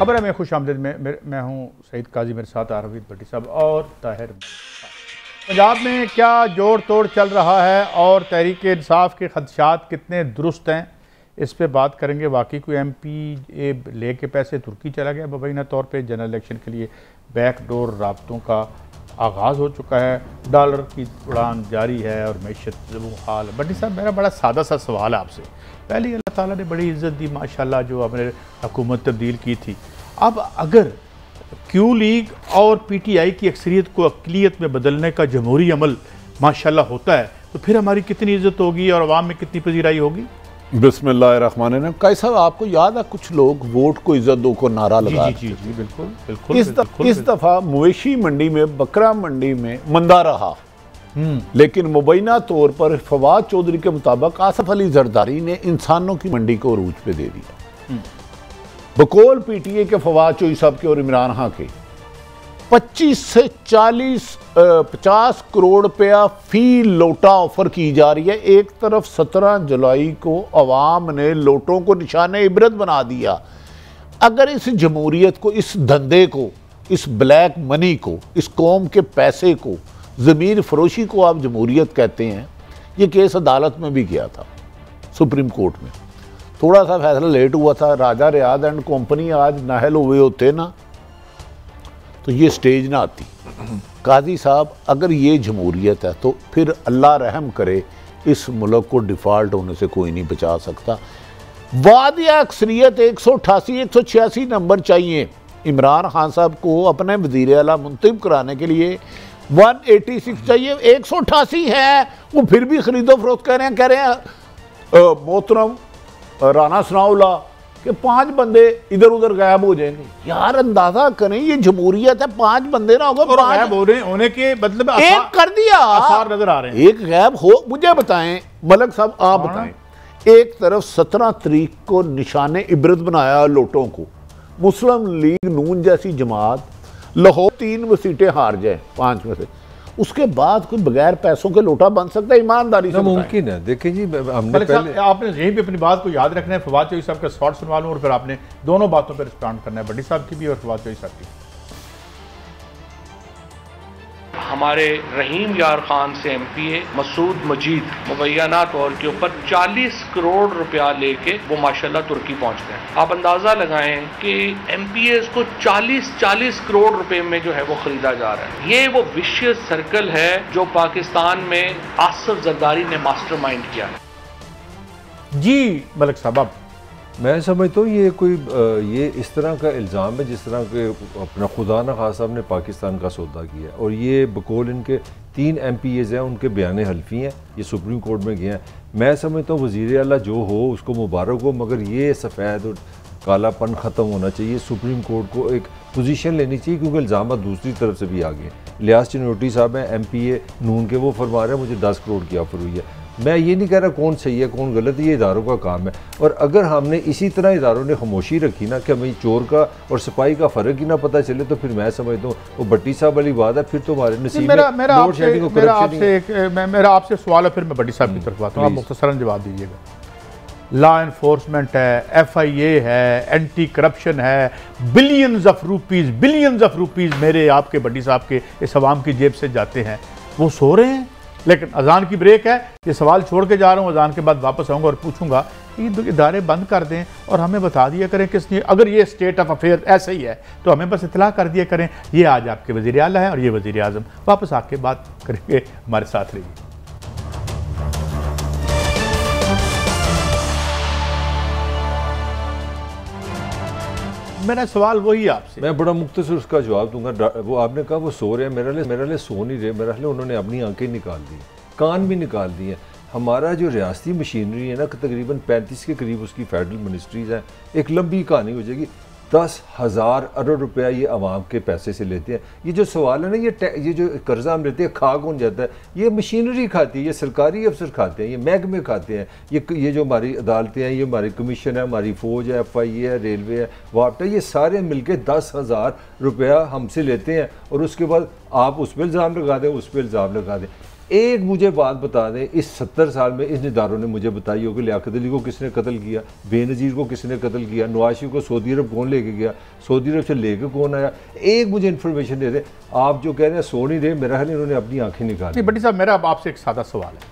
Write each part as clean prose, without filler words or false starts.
खबर है मैं खुश आमदीद में मैं हूँ सईद काजी, मेरे साथ आरवीद भट्टी साहब और ताहिर। पंजाब में क्या जोड़ तोड़ चल रहा है और तहरीक इंसाफ के खदशात कितने दुरुस्त हैं, इस पे बात करेंगे। वाकई कोई MP ले के पैसे तुर्की चला गया मुबैना तौर पे। जनरल इलेक्शन के लिए बैकडोर राब्तों का आगाज़ हो चुका है, डॉलर की उड़ान जारी है और मैशत वो हाल। भट्टी साहब मेरा बड़ा सादा सा सवाल है आपसे। पहले अल्लाह ताला ने बड़ी इज़्ज़त दी माशाल्लाह, जो हमने हुकूमत तब्दील की थी। अब अगर क्यू लीग और PTI की अक्सरियत को अक़लियत में बदलने का जमहूरी अमल माशाल्लाह होता है, तो फिर हमारी कितनी इज़्ज़त होगी और अवाम में कितनी पजीराई होगी। बिस्मिल्लाहिर्रहमानिर्रहीम। कैसा साहब आपको याद है कुछ लोग वोट को इज्जत दो को नारा लगा जी बिल्कुल बिल्कुल। इस दफा मवेशी मंडी में, बकरा मंडी में मंदा रहा, लेकिन मुबैना तौर पर फवाद चौधरी के मुताबिक आसफ अली जरदारी ने इंसानों की मंडी को अरूज पे दे दिया। बकौल PTA के फवाद चौधरी साहब के और इमरान खां के 25 से 50 करोड़ रुपया फी लोटा ऑफर की जा रही है। एक तरफ 17 जुलाई को अवाम ने लोटों को निशाने इबरत बना दिया। अगर इस जमहूरियत को, इस धंधे को, इस ब्लैक मनी को, इस कौम के पैसे को, ज़मीर फरोशी को आप जमहूरियत कहते हैं, ये केस अदालत में भी गया था, सुप्रीम कोर्ट में। थोड़ा सा फैसला लेट हुआ था। राजा रियाद एंड कंपनी आज नाहल हुए होते ना तो ये स्टेज ना आती। काजी साहब, अगर ये जमहूरियत है तो फिर अल्लाह रहम करे, इस मुल्क को डिफ़ॉल्ट होने से कोई नहीं बचा सकता। वादिया अक्सरियत 188 186 नंबर चाहिए इमरान खान साहब को अपने वज़ीर आला मुंतखब कराने के लिए। 186 चाहिए, 188 है, वो फिर भी खरीदो फरोख्त कह रहे हैं मोहतरम राना सनाउल्लाह कि 5 बंदे इधर उधर गायब हो जाएंगे। यार अंदाजा करें, ये जमहूरियत है, 5 बंदे ना होगा, गायब हो रहे होने के मतलब एक कर दिया, आसार नजर आ रहे हैं। एक गायब हो, मुझे बताएं मलक साहब, आप बताएं। एक तरफ 17 तारीख को निशाने इबरत बनाया लोटों को, मुस्लिम लीग नून जैसी जमात लाहौर 3 सीटें हार जाए 5 में से, उसके बाद कोई बगैर पैसों के लोटा बन सकता है? ईमानदारी से मुमकिन है। देखिए जी, हमने पहले आपने यहीं पे अपनी बात को याद रखना है। फवाद चौधरी साहब का शॉर्ट सुनवा लूं और फिर आपने दोनों बातों पर रिस्पॉन्ड करना है, भट्टी साहब की भी और फवाद चौधरी साहब की। हमारे रहीम यार खान से MPA मसूद मजीद मुबैना तौर के ऊपर 40 करोड़ रुपया लेके वो माशाल्लाह तुर्की पहुंच गए। आप अंदाजा लगाएं कि MPAs को 40 करोड़ रुपए में जो है वो खरीदा जा रहा है। ये वो विशियस सर्कल है जो पाकिस्तान में आसिफ जरदारी ने मास्टरमाइंड किया है। जी मलिक साहब, मैं समझता हूँ ये कोई ये इस तरह का इल्ज़ाम है जिस तरह के अपना खुदा न खासा ने पाकिस्तान का सौदा किया, और ये बकौल इनके 3 MPAs हैं, उनके बयान हल्फी हैं, ये सुप्रीम कोर्ट में गए हैं। मैं समझता हूँ वज़ीर आला जो हो उसको मुबारक हो, मगर ये सफ़ेद और कालापन ख़त्म होना चाहिए। सुप्रीम कोर्ट को एक पोजीशन लेनी चाहिए, क्योंकि इल्ज़ाम दूसरी तरफ से भी आ गए। लियाज चिनोटी साहब हैं MPA नून के, वो फरमा रहे हैं मुझे 10 करोड़ की ऑफर हुई है। मैं ये नहीं कह रहा कौन सही है कौन गलत है, ये इदारों का काम है। और अगर हमने इसी तरह इदारों ने खामोशी रखी ना कि हमें चोर का और सिपाही का फ़र्क ही ना पता चले, तो फिर मैं समझता हूँ वो भट्टी साहब वाली बात है, फिर तो हमारे नसीब मेरा आपसे सवाल है, फिर मैं भट्टी साहब की तरफ आता हूँ, आप मुख्तसरन जवाब दीजिएगा। लॉ एनफोर्समेंट है, FIA है, एंटी करप्शन है, बिलियंस ऑफ रुपीज़ मेरे आपके भट्टी साहब के इस अवाम की जेब से जाते हैं। वो सो रहे हैं, लेकिन अजान की ब्रेक है। ये सवाल छोड़ के जा रहा हूँ, अजान के बाद वापस आऊँगा और पूछूंगा कि इदारे बंद कर दें और हमें बता दिया करें किसने, अगर ये स्टेट ऑफ अफेयर ऐसे ही है तो हमें बस इतला कर दिया करें ये आज आपके वज़ीर आला है और ये वज़ीर आज़म। वापस आके बात करेंगे, हमारे साथ रहिए। मेरा सवाल वही आपसे, मैं बड़ा मुख्तसर उसका जवाब दूंगा। वो आपने कहा वो सो रहे हैं, मेरे लिए सो नहीं रहे, मेरे लिए उन्होंने अपनी आंखें निकाल दी, कान भी निकाल दिए। हमारा जो रियासती मशीनरी है ना, तकरीबन 35 के करीब उसकी फेडरल मिनिस्ट्रीज़ हैं। एक लंबी कहानी हो जाएगी। 10,000 अरब रुपया ये आवाम के पैसे से लेते हैं। ये जो सवाल है ना, ये जो कर्जा हम लेते हैं खा कौन जाता है? ये मशीनरी खाती है, ये सरकारी अफसर खाते हैं, ये महकमे खाते हैं, ये जो हमारी अदालतें हैं, ये हमारी कमीशन है, हमारी फ़ौज है, FIA है, रेलवे है, वापटा, ये सारे मिलके 10,000 रुपया हमसे लेते हैं। और उसके बाद आप उस पर इल्ज़ाम लगा दें, उस पर इल्ज़ाम लगा दें। एक मुझे बात बता दें, इस 70 साल में इन इदारों ने मुझे बताई हो कि लियाकत अली को किसने कत्ल किया, बेनज़ीर को किसने कत्ल किया, नवाज शरीफ को सऊदी अरब कौन लेके गया, सऊदी अरब से लेके कौन आया, एक मुझे इन्फॉर्मेशन दे दे। आप जो कह रहे हैं सो नहीं रहे, मेरा ख्याल इन्होंने अपनी आंखें निकाली। नहीं भट्टी साहब, मेरा अब आपसे एक सादा सवाल है,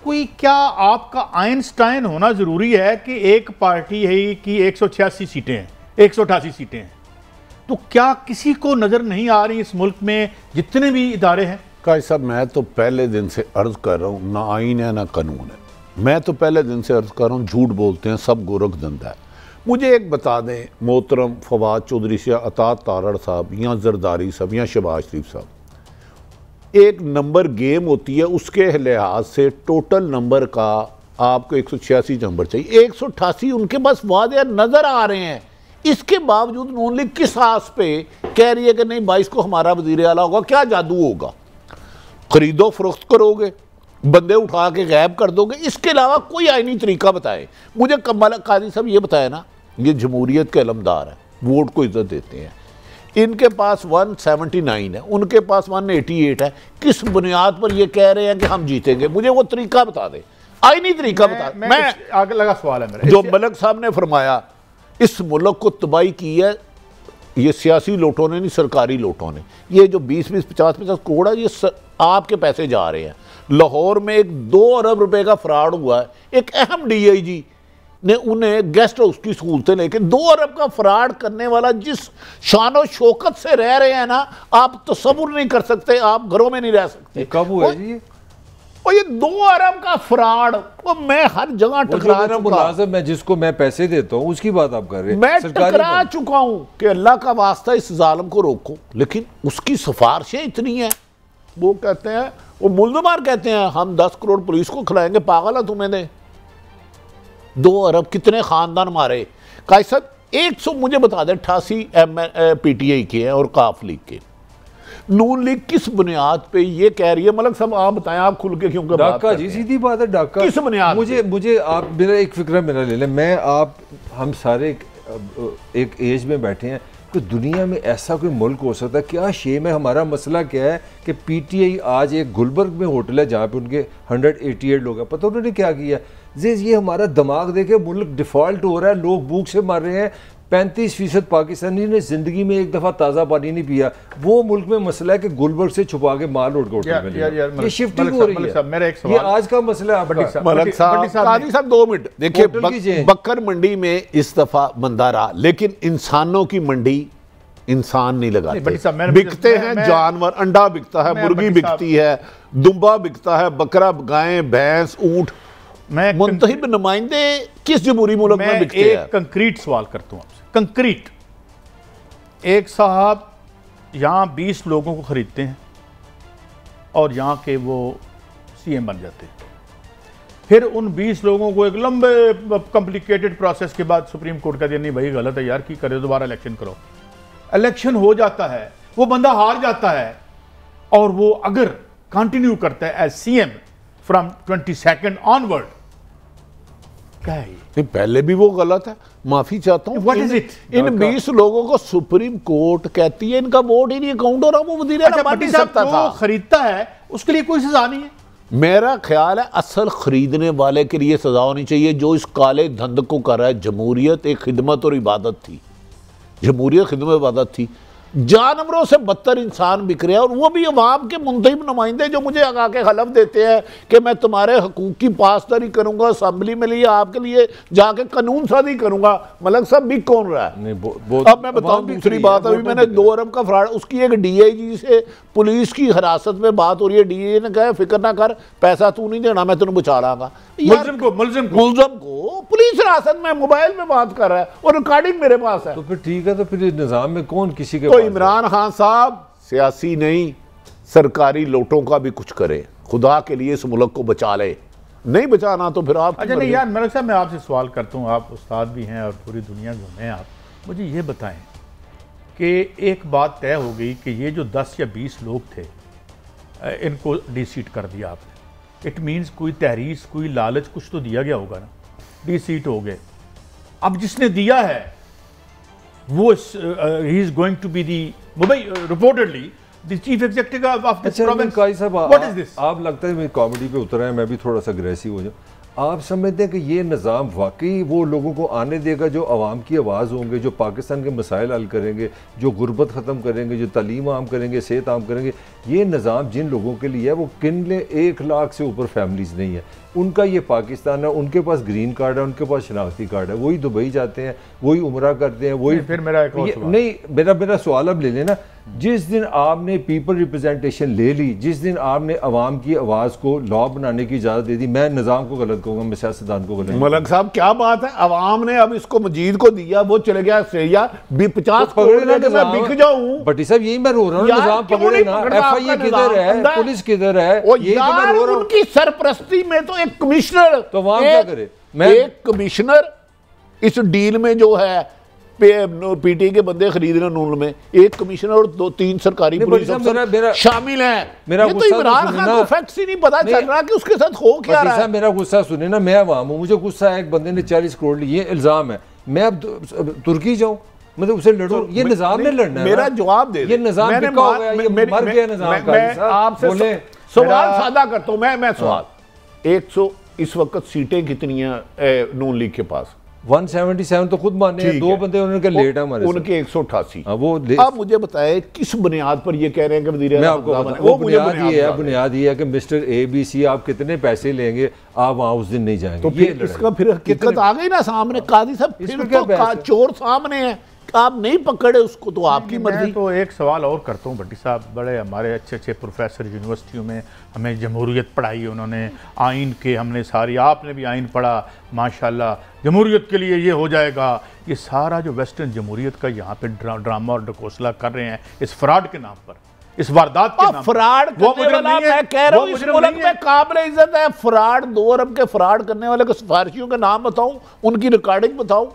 कोई क्या आपका आइंस्टाइन होना ज़रूरी है कि एक पार्टी है कि 186 सीटें हैं, 188 सीटें हैं, तो क्या किसी को नज़र नहीं आ रही इस मुल्क में जितने भी इदारे हैं? काजी साहब, मैं तो पहले दिन से अर्ज कर रहा हूँ, ना आइन है ना कानून है। मैं तो पहले दिन से अर्ज कर रहा हूँ, झूठ बोलते हैं सब, गोरख धंधा है। मुझे एक बता दें मोहतरम फवाद चौधरी से अतात तारड़ साहब या जरदारी साहब या शहबाज शरीफ साहब, एक नंबर गेम होती है, उसके लिहाज से टोटल नंबर का आपको 186 नंबर चाहिए, 188 उनके पास वादे नज़र आ रहे हैं। इसके बावजूद नून लीग किस आस पे कह रही है कि नहीं 22 को हमारा वज़ीर आला होगा? क्या जादू होगा? खरीदो फरोख्त करोगे, बंदे उठा के गायब कर दोगे, इसके अलावा कोई आईनी तरीका बताए मुझे। कमाल काजी साहब ये बताया ना, ये जमहूरियत के अलमदार हैं, वोट को इज्जत देते हैं, इनके पास 179 है, उनके पास 188 है, किस बुनियाद पर ये कह रहे हैं कि हम जीतेंगे? मुझे वो तरीका बता दे, आईनी तरीका बता। मैं आगे लगा सवाल है मेरा, जो मलक साहब ने फरमाया इस मुल्क को तबाही की है ये सियासी लोटों ने नहीं, सरकारी लोटों ने। ये जो 20-20, 50-50 करोड़ है, ये आपके पैसे जा रहे हैं। लाहौर में एक 2 अरब रुपए का फ्रॉड हुआ है, एक अहम DIG ने उन्हें गेस्ट हाउस की सहूलतें लेके 2 अरब का फ्रॉड करने वाला जिस शानो शौकत से रह रहे हैं ना, आप तसव्वुर नहीं कर सकते, आप घरों में नहीं रह सकते। कब हुआ जी? और ये 2 अरब का फ्रॉड, वो मैं हर जगह टकरा चुका। मैं जिसको मैं पैसे देता हूँ उसकी बात आप कर रहे हैं। मैं टकरा चुका हूं कि अल्लाह का वास्ता इस जालिम को रोको, लेकिन उसकी सिफारिशें इतनी हैं। वो कहते हैं, वो मुल्ज़मार कहते हैं हम 10 करोड़ पुलिस को खिलाएंगे। पागल है तुम्हें दे 2 अरब कितने खानदान मारे? काजी साहब 100 मुझे बता दें 88 PTI के हैं और काफ लीग के। नून लीग किस बुनियाद पे ये कह रही है? मलक साहब आप बताएं, आप खुल के क्योंकि डाका जी, सीधी बात है, डाका किस बुनियाद? मुझे आप मेरा एक फिक्र मेरा ले लें, मैं आप हम सारे एक एज में बैठे हैं कि दुनिया में ऐसा कोई मुल्क हो सकता है? क्या शेम है? हमारा मसला क्या है कि PTI आज एक गुलबर्ग में होटल है जहाँ पे उनके 188 लोग हैं, पता उन्होंने क्या किया? ये हमारा दिमाग देखे मुल्क डिफ़ॉल्ट हो रहा है, लोग भूख से मर रहे हैं। 35% पाकिस्तानी ने जिंदगी में एक दफ़ा ताज़ा पानी नहीं पिया। वो मुल्क में मसला है कि गुलबर्ग से छुपा के माल उड़ के ये शिफ्टिंग हो रही है। मेरा एक सवाल, ये आज का मसला है। मलक साहब 2 मिनट देखिए, बकर मंडी में इस दफा बंदा रहा, लेकिन इंसानों की मंडी इंसान नहीं लगाते, बिकते हैं जानवर। अंडा बिकता है, मुर्गी बिकती है, दुम्बा बिकता है, बकरा, गाय, भैंस, ऊंट। मुंतहिब नुमाइंदे किस जमहूरी मुल्क में बिकते हैं? एक कंक्रीट सवाल करता हूं आपसे, कंक्रीट। एक साहब यहाँ 20 लोगों को खरीदते हैं और यहाँ के वो CM बन जाते हैं, फिर उन 20 लोगों को एक लंबे कॉम्प्लिकेटेड प्रोसेस के बाद सुप्रीम कोर्ट का दिया नहीं भाई गलत है यार, की करे, दोबारा इलेक्शन करो। इलेक्शन हो जाता है, वो बंदा हार जाता है और वो अगर कंटिन्यू करता है एज CM फ्रॉम 22 ऑनवर्ड, क्या है? नहीं, पहले भी वो गलत है, माफी चाहता हूँ। What is it? इन 20 लोगों को सुप्रीम कोर्ट कहती है इनका वोट ही नहीं काउंट हो रहा, वो वज़ीर आला बन नहीं सकता था। खरीदता है उसके लिए कोई सजा नहीं है। मेरा ख्याल है असल खरीदने वाले के लिए सजा होनी चाहिए जो इस काले धंध को कर रहा है। जमहूरियत एक खिदमत और इबादत थी, जमहूरियत खिदमत इबादत थी। जानवरों से बदतर इंसान बिक रहे हैं, और वो भी अवाम के मुंतहिब नुमाइंदे जो मुझे आगा के हलफ देते हैं कि मैं तुम्हारे हकूक की पासदारी करूंगा, असम्बली में लिए आपके लिए जाके कानून साजी करूंगा। मलक साहब बिक कौन रहा है? अब मैं बताऊं दूसरी बात, अभी मैंने 2 अरब का फ्रॉड, उसकी एक DIG से पुलिस की हिरासत में बात हो रही है। DIG ने कहा फिक्र ना कर, पैसा तू नहीं देना, मैं तेन बचा लाऊंगा। मुलजिम को पुलिस हिरासत में मोबाइल में बात कर रहा है और रिकॉर्डिंग मेरे पास है। तो फिर ठीक है, तो फिर निजाम में कौन किसी के? तो इमरान खान साहब सियासी नहीं, सरकारी लोटों का भी कुछ करे, खुदा के लिए इस मुल्क को बचा ले। नहीं बचाना तो फिर आप। अच्छा नहीं यार, मलक साहब मैं आपसे सवाल करता हूँ, आप उस्ताद भी हैं और पूरी दुनिया घूमे आप, मुझे ये बताएं कि एक बात तय हो गई कि ये जो 10 या 20 लोग थे इनको डिसीट कर दिया आपने। इट मीन्स कोई तहरीस, कोई लालच, कुछ तो दिया गया होगा ना, डिसीट हो गए। अब जिसने दिया है वो ही is going to be the, reportedly the chief executive of this province. Qazi साहब, व्हाट इज दिस? आप लगता है मैं कॉमेडी पे उतर आए, मैं भी थोड़ा सा अग्रेसिव हो जाऊँ। आप समझते हैं कि ये निज़ाम वाकई वो लोगों को आने देगा जो आवाम की आवाज़ होंगे, जो पाकिस्तान के मसाइल हल करेंगे, जो गुर्बत ख़त्म करेंगे, जो तालीम आम करेंगे, सेहत आम करेंगे? ये निज़ाम जिन लोगों के लिए है वो किनले 1 लाख से ऊपर फैमिलीज़ नहीं है, उनका ये पाकिस्तान है, उनके पास ग्रीन कार्ड है, उनके पास शनाख्ती कार्ड है, वही दुबई जाते हैं, वही उम्रा करते हैं, वही। फिर मेरा एक और सवाल। नहीं, मेरा सवाल अब ले लेना। जिस दिन आपने पीपल रिप्रेजेंटेशन ले ली, जिस दिन आपने अवाम की आवाज़ को लॉ बनाने की इजाज़त दे दी, मैं निज़ाम को गलत कहूँगा, मैं सियासतदान को गलत। मलक साहब क्या बात है, अवाम ने अब इसको मजीद को दिया, वो चले गया ऑस्ट्रेलिया, 50 करोड़ लेके मैं बिक जाऊं। बटी साहब यही मैं रो रहा हूँ, निज़ाम पकड़े ना, FIA किधर है, पुलिस किधर है, ये तो मैं रो रहा हूँ। उनकी सरपरस्ती में तो एक कमिश्नर, तो वहां क्या करे? एक कमिश्नर इस डील में जो है पीटी के बंदे खरीद रहे नून में, एक कमिश्नर और 2-3 सरकारी पुलिस अफसर शामिल हैं। मेरा तो इमरान खान को फैक्ट्स ही नहीं पता चल रहा कि उसके साथ हो क्या रहा है। मेरा गुस्सा सुने ना, मैं अवाम हूँ, मुझे गुस्सा है, एक बंदे ने 40 करोड़ लिए, इल्जाम है, मैं अब तुर्की जाऊँ, मतलब उसे लड़ो? ये निजाम ने लड़ना है। मेरा जवाब दे, ये निजाम बिका हो गया, ये मर गया निजाम। मैं आपसे सवाल सादा करता हूँ, मैं सवाल 100 इस वक्त सीटें कितनी हैं नून लीग के पास? 177 तो खुद माने हैं, 2 बंदे उनके लेट है हमारे, उनके 188। वो अब मुझे बताए किस बुनियाद पर ये कह रहे हैं कि वज़ीर मैं आपको वो बुनियाद ये है कि मिस्टर ABC आप कितने पैसे लेंगे, आप वहाँ उस दिन नहीं जाएंगे। तो फिर इसका फिर हकीकत आ गई ना सामने। काजी साहब फिर तो चोर सामने है, आप नहीं पकड़े उसको तो आपकी मर्जी। तो एक सवाल और करता हूँ भट्टी साहब, बड़े हमारे अच्छे प्रोफेसर यूनिवर्सिटियों में, हमें जमहूरियत पढ़ाई है उन्होंने, आइन के हमने सारी, आपने भी आइन पढ़ा माशाल्लाह, जमहूरियत के लिए ये हो जाएगा, ये सारा जो वेस्टर्न जमहूरियत का यहाँ पे ड्रामा और डकोसला कर रहे हैं इस फ्रॉड के नाम पर, इस वारदात के नाम पर। फ्रॉड करने वाला मैं कह रहा हूँ इस मुल्क में काबिल इज्जत है। फ्रॉड 2 अरब के फ्रॉड करने वाले को सिफारिशियों के नाम बताऊं, उनकी रिकॉर्डिंग बताऊं?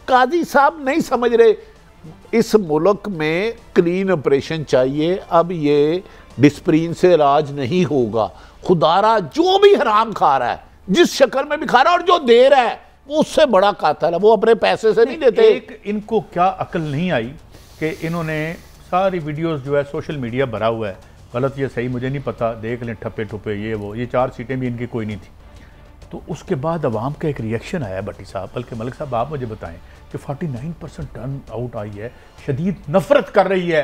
काजी साहब नहीं समझ रहे, इस मुल्क में क्लीन ऑपरेशन चाहिए। अब ये डिस्प्रीन से राज नहीं होगा। खुदारा जो भी हराम खा रहा है, जिस शक्ल में भी खा रहा है और जो दे रहा है, वो उससे बड़ा कातिल है, वो अपने पैसे से नहीं देते। एक इनको क्या अकल नहीं आई कि इन्होंने सारी वीडियोस जो है सोशल मीडिया भरा हुआ है, गलत या सही मुझे नहीं पता, देख लें ठप्पे ठुप्पे ये वो, ये 4 सीटें भी इनकी कोई नहीं थी। तो उसके बाद अवाम का एक रिएक्शन आया भट्टी साहब, बल्कि मलिक साहब आप मुझे बताएं कि 49% टर्न आउट आई है, शदीद नफरत कर रही है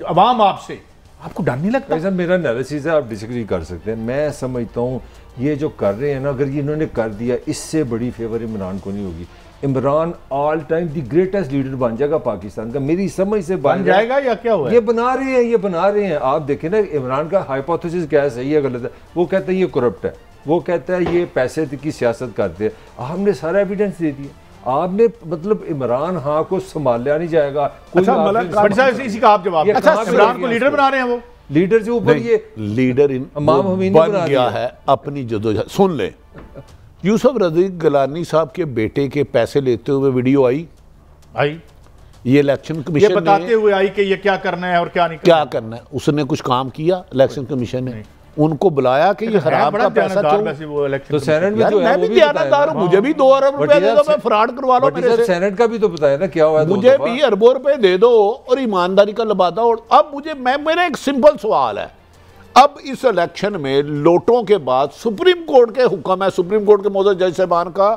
अवाम आपसे, आपको डर नहीं लगता? ऐसा मेरा एनालिसिस है, आप डिसएग्री कर सकते हैं। मैं समझता हूँ ये जो कर रहे हैं ना, अगर ये इन्होंने कर दिया, इससे बड़ी फेवर इमरान को नहीं होगी। Imran all time the greatest leader बन जाएगा पाकिस्तान का, मेरी समझ से बन जाएगा या क्या हुआ? ये बना रहे हैं। आप देखें ना, इमरान का हाइपोथेसिस क्या है, सही है गलत है? वो कहते हैं ये करप्ट है, वो कहता है ये पैसे की सियासत करते हैं। हमने सारा एविडेंस दे दिया, आपने मतलब इमरान खान को संभाला नहीं जाएगा। इसी का आप जवाब। इमरान को लीडर बना रहे हैं, वो लीडर से ऊपर ये लीडर बन गया है अपनी जदोजहद। सुन ले, यूसुफ रज़ीक गिलानी साहब के बेटे के पैसे लेते हुए वीडियो आई, ये इलेक्शन कमीशन ये बताते हुए आई कि ये क्या करना है और क्या नहीं करना है। उसने कुछ काम किया इलेक्शन कमीशन ने, उनको बुलाया कि ये हराम का पैसा तो सेनेट में जो है मैं भी ध्यानदार हूं, मुझे भी 2 अरब रुपए दे दो, मैं फ्रॉड करवा लो मेरे से। सेनेट का भी तो बताया ना क्या हुआ, मुझे भी अरबों रुपए दे दो और ईमानदारी का लबादा। और अब मुझे मेरा एक सिंपल सवाल है, अब इस इलेक्शन में लोटों के बाद सुप्रीम कोर्ट के हुक्म है, सुप्रीम कोर्ट के मोहतरम जज साहबान का,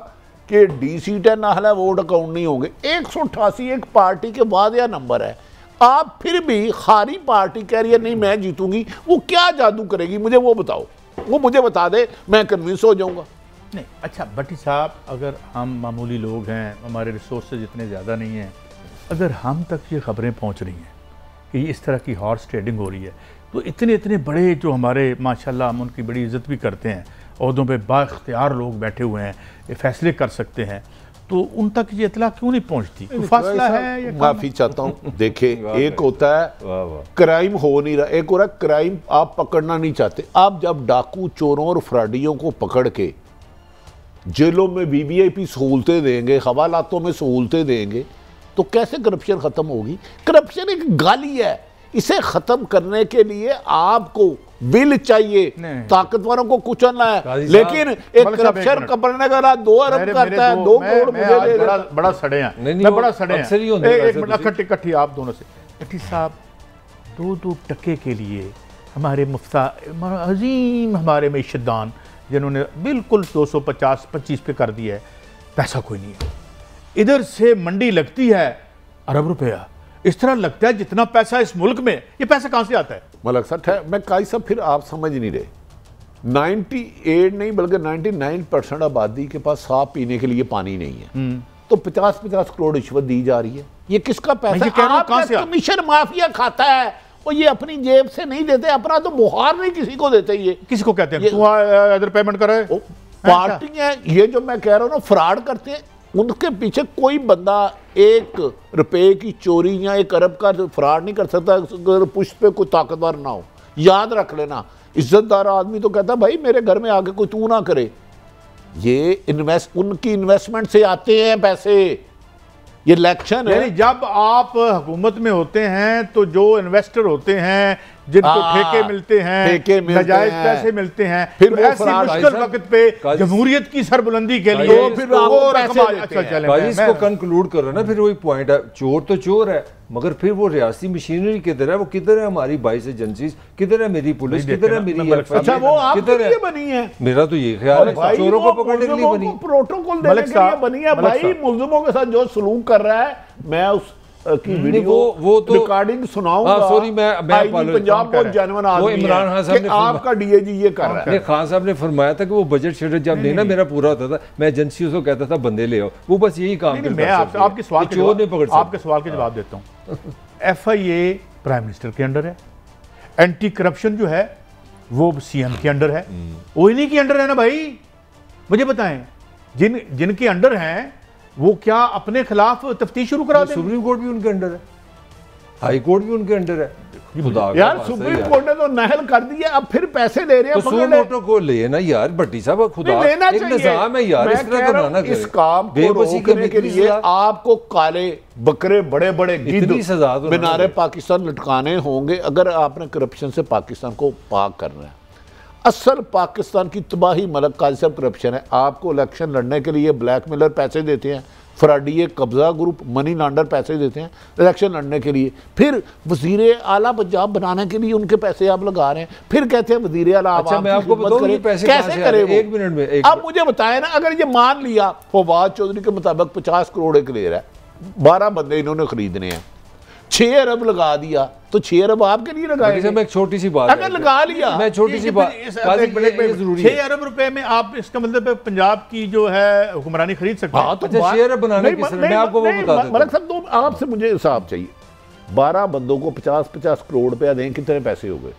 कि डी सीटें ना है, वोट अकाउंट नहीं होंगे। 188 एक पार्टी के बाद या नंबर है, आप फिर भी खारी पार्टी कह रही है नहीं मैं जीतूंगी, वो क्या जादू करेगी? मुझे वो बताओ, वो मुझे बता दे, मैं कन्विंस हो जाऊंगा। नहीं अच्छा भट्टी साहब, अगर हम मामूली लोग हैं, हमारे रिसोर्सेज इतने ज़्यादा नहीं हैं, अगर हम तक ये खबरें पहुंच रही हैं कि इस तरह की हॉर्स ट्रेडिंग हो रही है, तो इतने बड़े जो हमारे माशाल्लाह हम उनकी बड़ी इज़्ज़त भी करते हैं, ओहदों पे बाख्तियार लोग बैठे हुए हैं, ये फैसले कर सकते हैं, तो उन तक ये इतला क्यों नहीं पहुंचती? फासला है? माफी चाहता हूं, देखिए एक होता है क्राइम हो नहीं रहा, एक हो रहा है क्राइम आप पकड़ना नहीं चाहते। आप जब डाकू चोरों और फ्रॉडियों को पकड़ के जेलों में वीवीआईपी सहूलतें देंगे, हवालातों में सहूलतें देंगे, तो कैसे करप्शन खत्म होगी? करप्शन एक गाली है, इसे खत्म करने के लिए आपको बिल चाहिए, ताकतवरों को कुचलना है। लेकिन एक करप्शन करने का 2 अरब करता है, 2 करोड़ मुझे बड़ा सड़े हैं, मैं बड़ा सड़े हैं। एक मिनट इकट्ठी आप दोनों से, इकट्ठी साहब 2-2 टके के लिए हमारे मुफ्ता अजीम हमारे मईशतदान जिन्होंने बिल्कुल 250-25 पे कर दिया है, पैसा कोई नहीं है। इधर से मंडी लगती है अरब रुपया, इस तरह लगता है जितना पैसा इस मुल्क में, ये पैसा कहाँ से आता है? मलक साहब मैं काई साहब फिर आप समझ नहीं रहे, 98 नहीं बल्कि 99% आबादी के पास साफ पीने के लिए पानी नहीं है, तो 50-50 करोड़ रिश्वत दी जा रही है। ये किसका पैसा? कमीशन माफिया खाता है, और ये अपनी जेब से नहीं देते, अपना तो बुहार नहीं किसी को देते। ये किसी को कहते हैं तू इधर पेमेंट करे, पार्टी है ये जो मैं कह रहा हूँ ना, फ्रॉड करते हैं। उनके पीछे कोई बंदा 1 रुपए की चोरी या 1 अरब का फ्रॉड नहीं कर सकता अगर पुष्ट पे कोई ताकतवर ना हो। याद रख लेना, इज्जतदार आदमी तो कहता भाई मेरे घर में आके कोई तू ना करे। ये उनकी इन्वेस्टमेंट से आते हैं पैसे, ये इलेक्शन है। जब आप हुकूमत में होते हैं तो जो इन्वेस्टर होते हैं, जिनको ठेके मिलते हैं, नाजायज पैसे मिलते हैं, फिर ऐसी मुश्किल वक्त पे जमहूरियत की सरबुलंदी के लिए इसको कंक्लूड करो ना, फिर वही पॉइंट है, चोर तो चोर है, मगर फिर वो रियासी मशीनरी किधर है? वो किधर है हमारी 22 एजेंसीज, किधर है मेरी पुलिस, किधर है मेरी अच्छा वो किधर है बनी है? मेरा तो ये ख्याल है चोरों को पकड़ने के लिए बनी, प्रोटोकॉल देने के लिए बनी है। भाई मुल्जिमों के साथ जो सलूक कर रहा है, मैं उस की वीडियो वो तो रिकॉर्डिंग सुनाऊंगा। सॉरी मैं पंजाब बहुत जेन्युइन आदमी है, इमरान खान साहब ने आपका डीएजी ये कर रहा है। खान साहब ने फरमाया था कि वो बजट शेड्यूल जब नहीं ना मेरा पूरा होता था, मैं एजेंसियों को कहता था बंदे ले आओ, वो बस यही काम करता। मैं आपके सवाल के जवाब देता हूँ। FIA प्राइम मिनिस्टर के अंडर है, एंटी करप्शन जो है वो CM के अंडर है, वो इन्हीं के अंडर है ना भाई। मुझे बताएं जिनके अंडर हैं वो क्या अपने खिलाफ तफ्तीश शुरू करा दें? सुप्रीम कोर्ट भी उनके अंडर है, हाई कोर्ट भी उनके अंडर है। यार सुप्रीम कोर्ट ने तो नहल कर दिया, अब फिर पैसे ले रहे हैं। तो सुमोटो को ले ना यार, भट्टी साहब खुदा एक निजाम है यार, इस तरह तो ना इस काम को रोकने के लिए आपको काले बकरे बड़े बड़े गिद्ध मीनारे पाकिस्तान लटकाने होंगे अगर आपने करप्शन से पाकिस्तान को पाक करना है। असल पाकिस्तान की तबाही मलक काजी साहब करप्शन है। आपको इलेक्शन लड़ने के लिए ब्लैकमेलर पैसे देते हैं, फ्रॉडिये कब्जा ग्रुप मनी लॉन्डर पैसे देते हैं इलेक्शन लड़ने के लिए, फिर वजीर आला पंजाब बनाने के लिए उनके पैसे आप लगा रहे हैं, फिर कहते हैं वजीर आला। अच्छा मैं आपको बताऊं पैसे कैसे करे वो? 1 मिनट में आप मुझे बताएं ना, अगर ये मान लिया फवाद चौधरी के मुताबिक 50 करोड़ एक ले रहा है, 12 बंदे इन्होंने खरीदने हैं, 6 अरब लगा दिया तो 6 अरब आपके लिए लगाए। मैं एक छोटी सी बात अगर लगा लिया, मैं छोटी सी बात 6 अरब रुपए में आप इसका मतलब पंजाब की जो है हुक्मरानी खरीद सकते हैं। तो 6 अरब बनाने की मैं आपको वो बता दूं। मलक साहब तो आपसे मुझे हिसाब चाहिए, 12 बंदों को 50-50 करोड़ रुपया दें, कितने पैसे हो गए?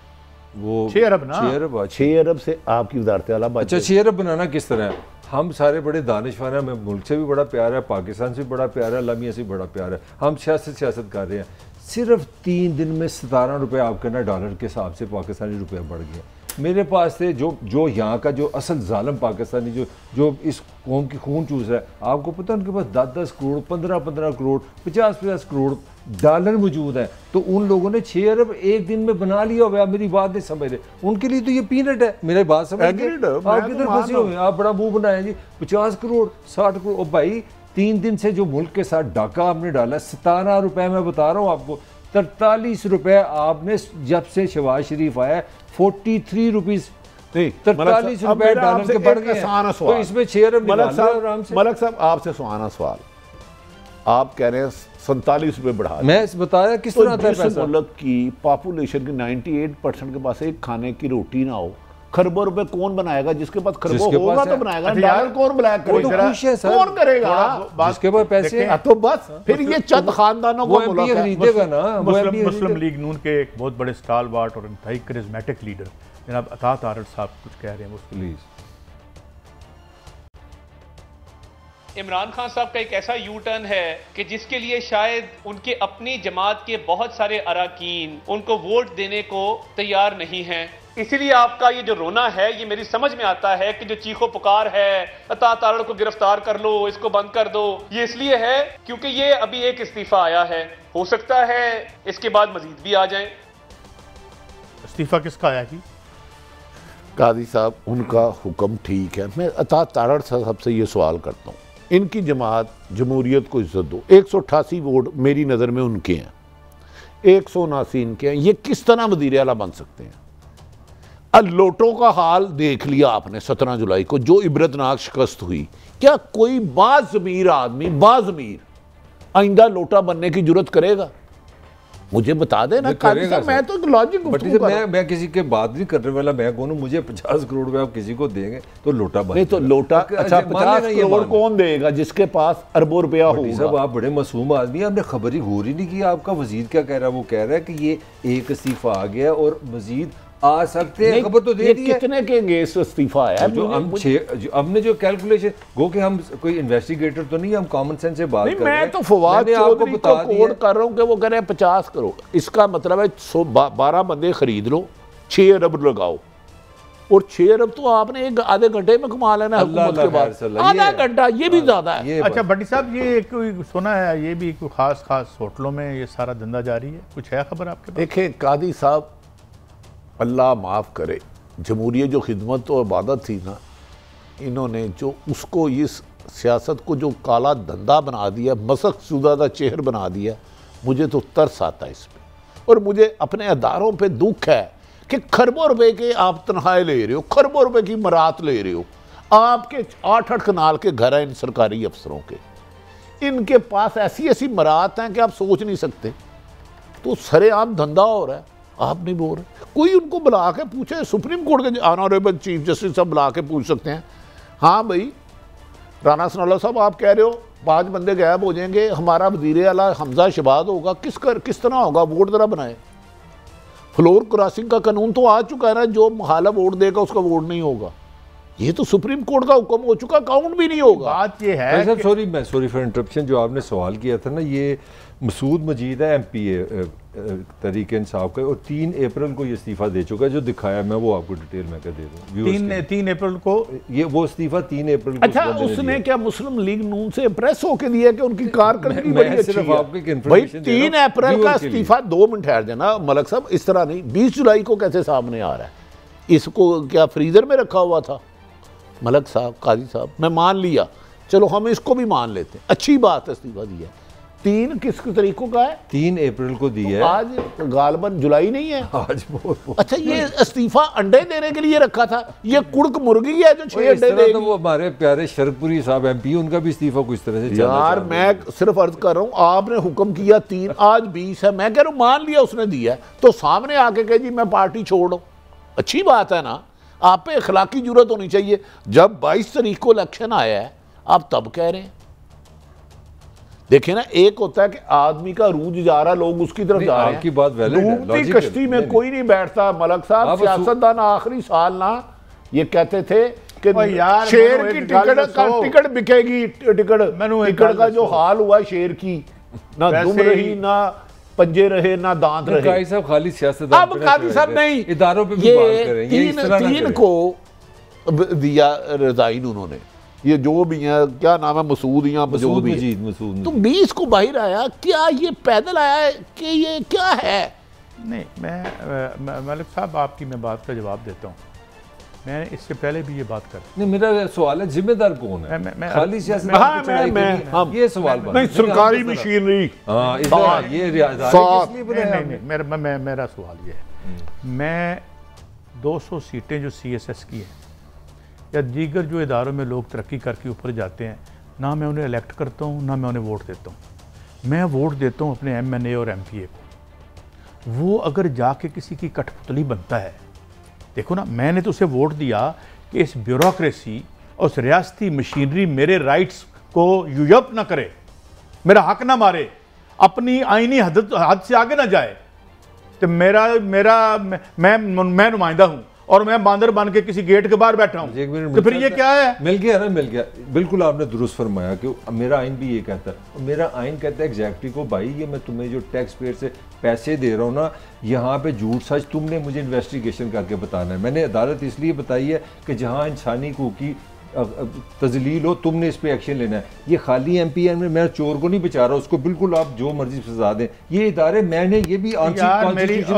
वो 6 अरब ना, 6 अरब से आपकी वजारत आला। अच्छा 6 अरब बनाना किस तरह है? हम सारे बड़े दानिशवान हैं, हमें मुल्क से भी बड़ा प्यार है, पाकिस्तान से भी बड़ा प्यार है, अल्लाह मियां से भी बड़ा प्यार है, हम सियासत कर रहे हैं। सिर्फ 3 दिन में 17 रुपये आपके ना डॉलर के हिसाब से पाकिस्तानी रुपया बढ़ गया। मेरे पास से जो यहाँ का जो असल जालिम पाकिस्तानी जो इस कौम की खून चूस रहा है, आपको पता है उनके पास 10-10 करोड़ 15-15 करोड़ 50-50 करोड़ डॉलर मौजूद है, तो उन लोगों ने 6 अरब एक दिन में बना लिया हुआ। मेरी बात नहीं समझ रहे, उनके लिए तो ये पीनट है। मेरी बात समझ रहे? आप किधर फंसे हुए? आप बड़ा मुंह बनाए जी 50 करोड़ 60 करोड़। और भाई 3 दिन से जो मुल्क के साथ डाका आपने डाला, 17 रुपए मैं बता रहा हूँ आपको, 43 रुपए आपने जब से शहबाज शरीफ आया 43 रुपीज 43 रुपए डॉलर के बढ़ गए, तो इसमें 6 अरब आराम से। मलक साहब आपसे सुहाना सवाल, आप कह रहे हैं 47 रुपए बढ़ा, मैं बताया किस तरह आता है पैसा। मुल्क की पॉपुलेशन की 98% के पास एक खाने की रोटी ना हो, खरबों रुपए कौन बनाएगा? जिसके पास खरबों होगा तो बनाएगा, डॉलर कौन ब्लैक करेगा? कौन करेगा? जिसके पास पैसे हैं तो बस फिर ये चंद खानदानों को खरीदेगा ना। मुस्लिम लीग नून के एक बहुत बड़े स्टालवार्ट और इंतहाई करिश्मेटिक लीडर जनाब अतात आरड़ साहब कुछ कह रहे हैं, वो प्लीज। इमरान खान साहब का एक ऐसा यू टर्न है कि जिसके लिए शायद उनके अपनी जमात के बहुत सारे अरकान उनको वोट देने को तैयार नहीं हैं। इसीलिए आपका ये जो रोना है, ये मेरी समझ में आता है कि जो चीखो पुकार है अतात आरड़ को गिरफ्तार कर लो, इसको बंद कर दो, ये इसलिए है क्योंकि ये अभी एक इस्तीफा आया है, हो सकता है इसके बाद मजीद भी आ जाए। इस्तीफा किसका आया जी? काजी साहब उनका हुक्म ठीक है। मैं अतात आरड़ साहब से ये सवाल करता हूँ, इनकी जमात जमहूरियत को इज्जत दो, 188 वोट मेरी नज़र में उनके हैं, 179 इनके हैं, ये किस तरह वज़ीर आला बन सकते हैं? लोटों का हाल देख लिया आपने 17 जुलाई को, जो इबरतनाक शिकस्त हुई। क्या कोई बाज़मीर आदमी, बाज़मीर आइंदा लोटा बनने की जुर्रत करेगा? मुझे बता देना काजी साहब, मैं तो लॉजिक मैं किसी के बात नहीं करने वाला, मैं कौन हूं? मुझे 50 करोड़ रुपए आप किसी को देंगे तो लोटा बन, नहीं तो लोटा अच्छा 50 करोड़ कौन देगा जिसके पास अरबों रुपया होगा? साहब आप बड़े मासूम आदमी, आपने खबर ही गौर ही नहीं किया। आपका वजीर क्या कह रहा है? वो कह रहा है कि ये एक इस्तीफा आ गया और मजीद आ सकते हैं। खबर तो दे दी है। कितने के गेस इस्तीफा है? जो हमने जो कैलकुलेशन गो कि हम कोई इन्वेस्टिगेटर तो नहीं, हम कॉमन सेंस से बात कर रहे हैं। मैं तो फवाद चौधरी को कोड कर रहा हूं कि वो कह रहे हैं 50 करोड़। इसका मतलब है 12 बंदे खरीद लो, 6 अरब लगाओ, और 6 अरब तो आपने एक आधे घंटे में कमा लेना हुकूमत के बाद। आधा घंटा ये भी ज्यादा है। अच्छा भट्टी साहब, ये कोई सुना है ये भी कोई खास होटलों में ये सारा धंधा जारी है, कुछ है खबर आपके पास? देखें कादी साहब, अल्लाह माफ़ करे, जमहूरियत जो खिदमत तो इबादत थी ना, इन्होंने जो उसको इस सियासत को जो काला धंधा बना दिया, मसक शुदा चेहर बना दिया, मुझे तो तरस आता है इस पर। और मुझे अपने अदारों पे दुख है कि खरबों रुपए के आप तनख्वाहें ले रहे हो, खरबों रुपए की मरात ले रहे हो। आपके 8-8 कनाल के घर हैं इन सरकारी अफसरों के, इनके पास ऐसी ऐसी मरात हैं कि आप सोच नहीं सकते। तो सरेआम धंधा हो रहा है, आप नहीं बोल रहे। कोई उनको बुला के पूछे, सुप्रीम कोर्ट के ऑनरेबल चीफ जस्टिस साहब बुला के पूछ सकते हैं, हाँ भाई राना सनाउल्लाह साहब आप कह रहे हो 5 बंदे गायब हो जाएंगे, हमारा वज़ीर आला हमजा शहबाज होगा, किस तरह होगा? वोट जरा बनाए। फ्लोर क्रॉसिंग का कानून तो आ चुका है ना, जो मुखालिफ वोट देगा उसका वोट नहीं होगा। ये तो सुप्रीम कोर्ट का हुक्म हो चुका, काउंट भी नहीं होगा। बात ये है सॉरी फॉर इंटरप्शन, जो आपने सवाल किया था ना, ये मसूद मजीद है MPA तरीके इंसाफ का, और 3 अप्रैल को ये इस्तीफा दे चुका है। जो दिखाया मैं वो आपको डिटेल में कर दे दूँ। 3 अप्रैल को ये वो इस्तीफा 3 अप्रैल को। अच्छा, उसने क्या मुस्लिम लीग नून से प्रेस होके दिया कि उनकी कारकर्दगी बड़ी अच्छी है? भाई 3 अप्रैल का इस्तीफा, 2 मिनट ठहर जाना मलक साहब, इस तरह नहीं। 20 जुलाई को कैसे सामने आ रहा है? इसको क्या फ्रीजर में रखा हुआ था? मलक साहब, काजी साहब, मैं मान लिया, चलो हम इसको भी मान लेते हैं, अच्छी बात है इस्तीफा दिया। 3 किस तरीकों का है? 3 अप्रैल को दी है। तो आज गालबन जुलाई नहीं है आज अच्छा, ये इस्तीफा अंडे देने के लिए रखा था? ये कुड़क मुर्गी है जो 6 अंडे देगी। तो वो हमारे प्यारे शरकपुरी साहब MP, उनका भी इस्तीफा कुछ तरह से यार, मैं सिर्फ अर्ज कर रहा हूँ, आपने हुक्म किया 3, आज 20 है, मैं कह रहा हूँ मान लिया उसने दिया है, तो सामने आके कहे जी मैं पार्टी छोड़ दूं, अच्छी बात है ना? आप पे अखलाकी जरूरत होनी चाहिए। जब 22 तारीख को इलेक्शन आया है, आप तब कह रहे हैं। देखिए ना, एक होता है कि आदमी का रूज जा रहा, लोग उसकी तरफ जा रहे हैं। आपकी बात वैलिड है, डूबती कश्ती में कोई नहीं बैठता। मलक साहब, सियासतदान आखिरी साल ना ये कहते थे कि यार शेर की टिकट बिकेगी, टिकट का जो हाल हुआ शेर की, ना दुम रही, ना पंजे रहे, ना दांत रहे। काजी साहब खाली सियासतदान, अब काजी साहब नहीं, इदारों पे भी बात करें। ये 3 को दिया रिजाइन उन्होंने, ये जो भी है, क्या नाम है, मसूद या जो भी मसूद, तो 20 को बाहर आया। क्या ये पैदल आया है कि ये क्या है? नहीं, मैं मलिक साहब आपकी मैं बात का जवाब देता हूँ। मैंने इससे पहले भी ये बात कर, नहीं, मेरा सवाल है जिम्मेदार कौन है? मैं खाली सियासत, ये सवाल नहीं, सरकारी मशीनरी, मेरा सवाल ये है, मैं 200 सीटें जो CSS की है या दीगर जो इदारों में लोग तरक्की करके ऊपर जाते हैं, ना मैं उन्हें इलेक्ट करता हूँ, ना मैं उन्हें वोट देता हूँ। मैं वोट देता हूँ अपने MNA और MPA को। वो अगर जाके किसी की कठपुतली बनता है, देखो ना, मैंने तो उसे वोट दिया कि इस ब्यूरोक्रेसी और उस रियासती मशीनरी मेरे राइट्स को यूजअप ना करे, मेरा हक ना मारे, अपनी आईनी हद से आगे ना जाए। तो मैं नुमाइंदा हूं और मैं बांदर बन के किसी गेट के बाहर बैठा हूं, तो फिर ये क्या है? मिल गया ना, मिल गया। बिल्कुल आपने दुरुस्त फरमाया कि मेरा आइन भी ये कहता है। मेरा आइन कहता है एग्जैक्टिव को, भाई ये मैं तुम्हें जो टैक्स पेयर से पैसे दे रहा हूँ ना, यहाँ पे झूठ सच तुमने मुझे इन्वेस्टिगेशन करके बताना है। मैंने अदालत इसलिए बताई है कि जहाँ इंसानी हकूक़ की तजलील हो, तुमने इस पे एक्शन लेना है। ये खाली MPA में मैं चोर को नहीं बचा रहा, उसको बिल्कुल आप जो मर्जी सजा दें। ये इदारे, मैंने ये भी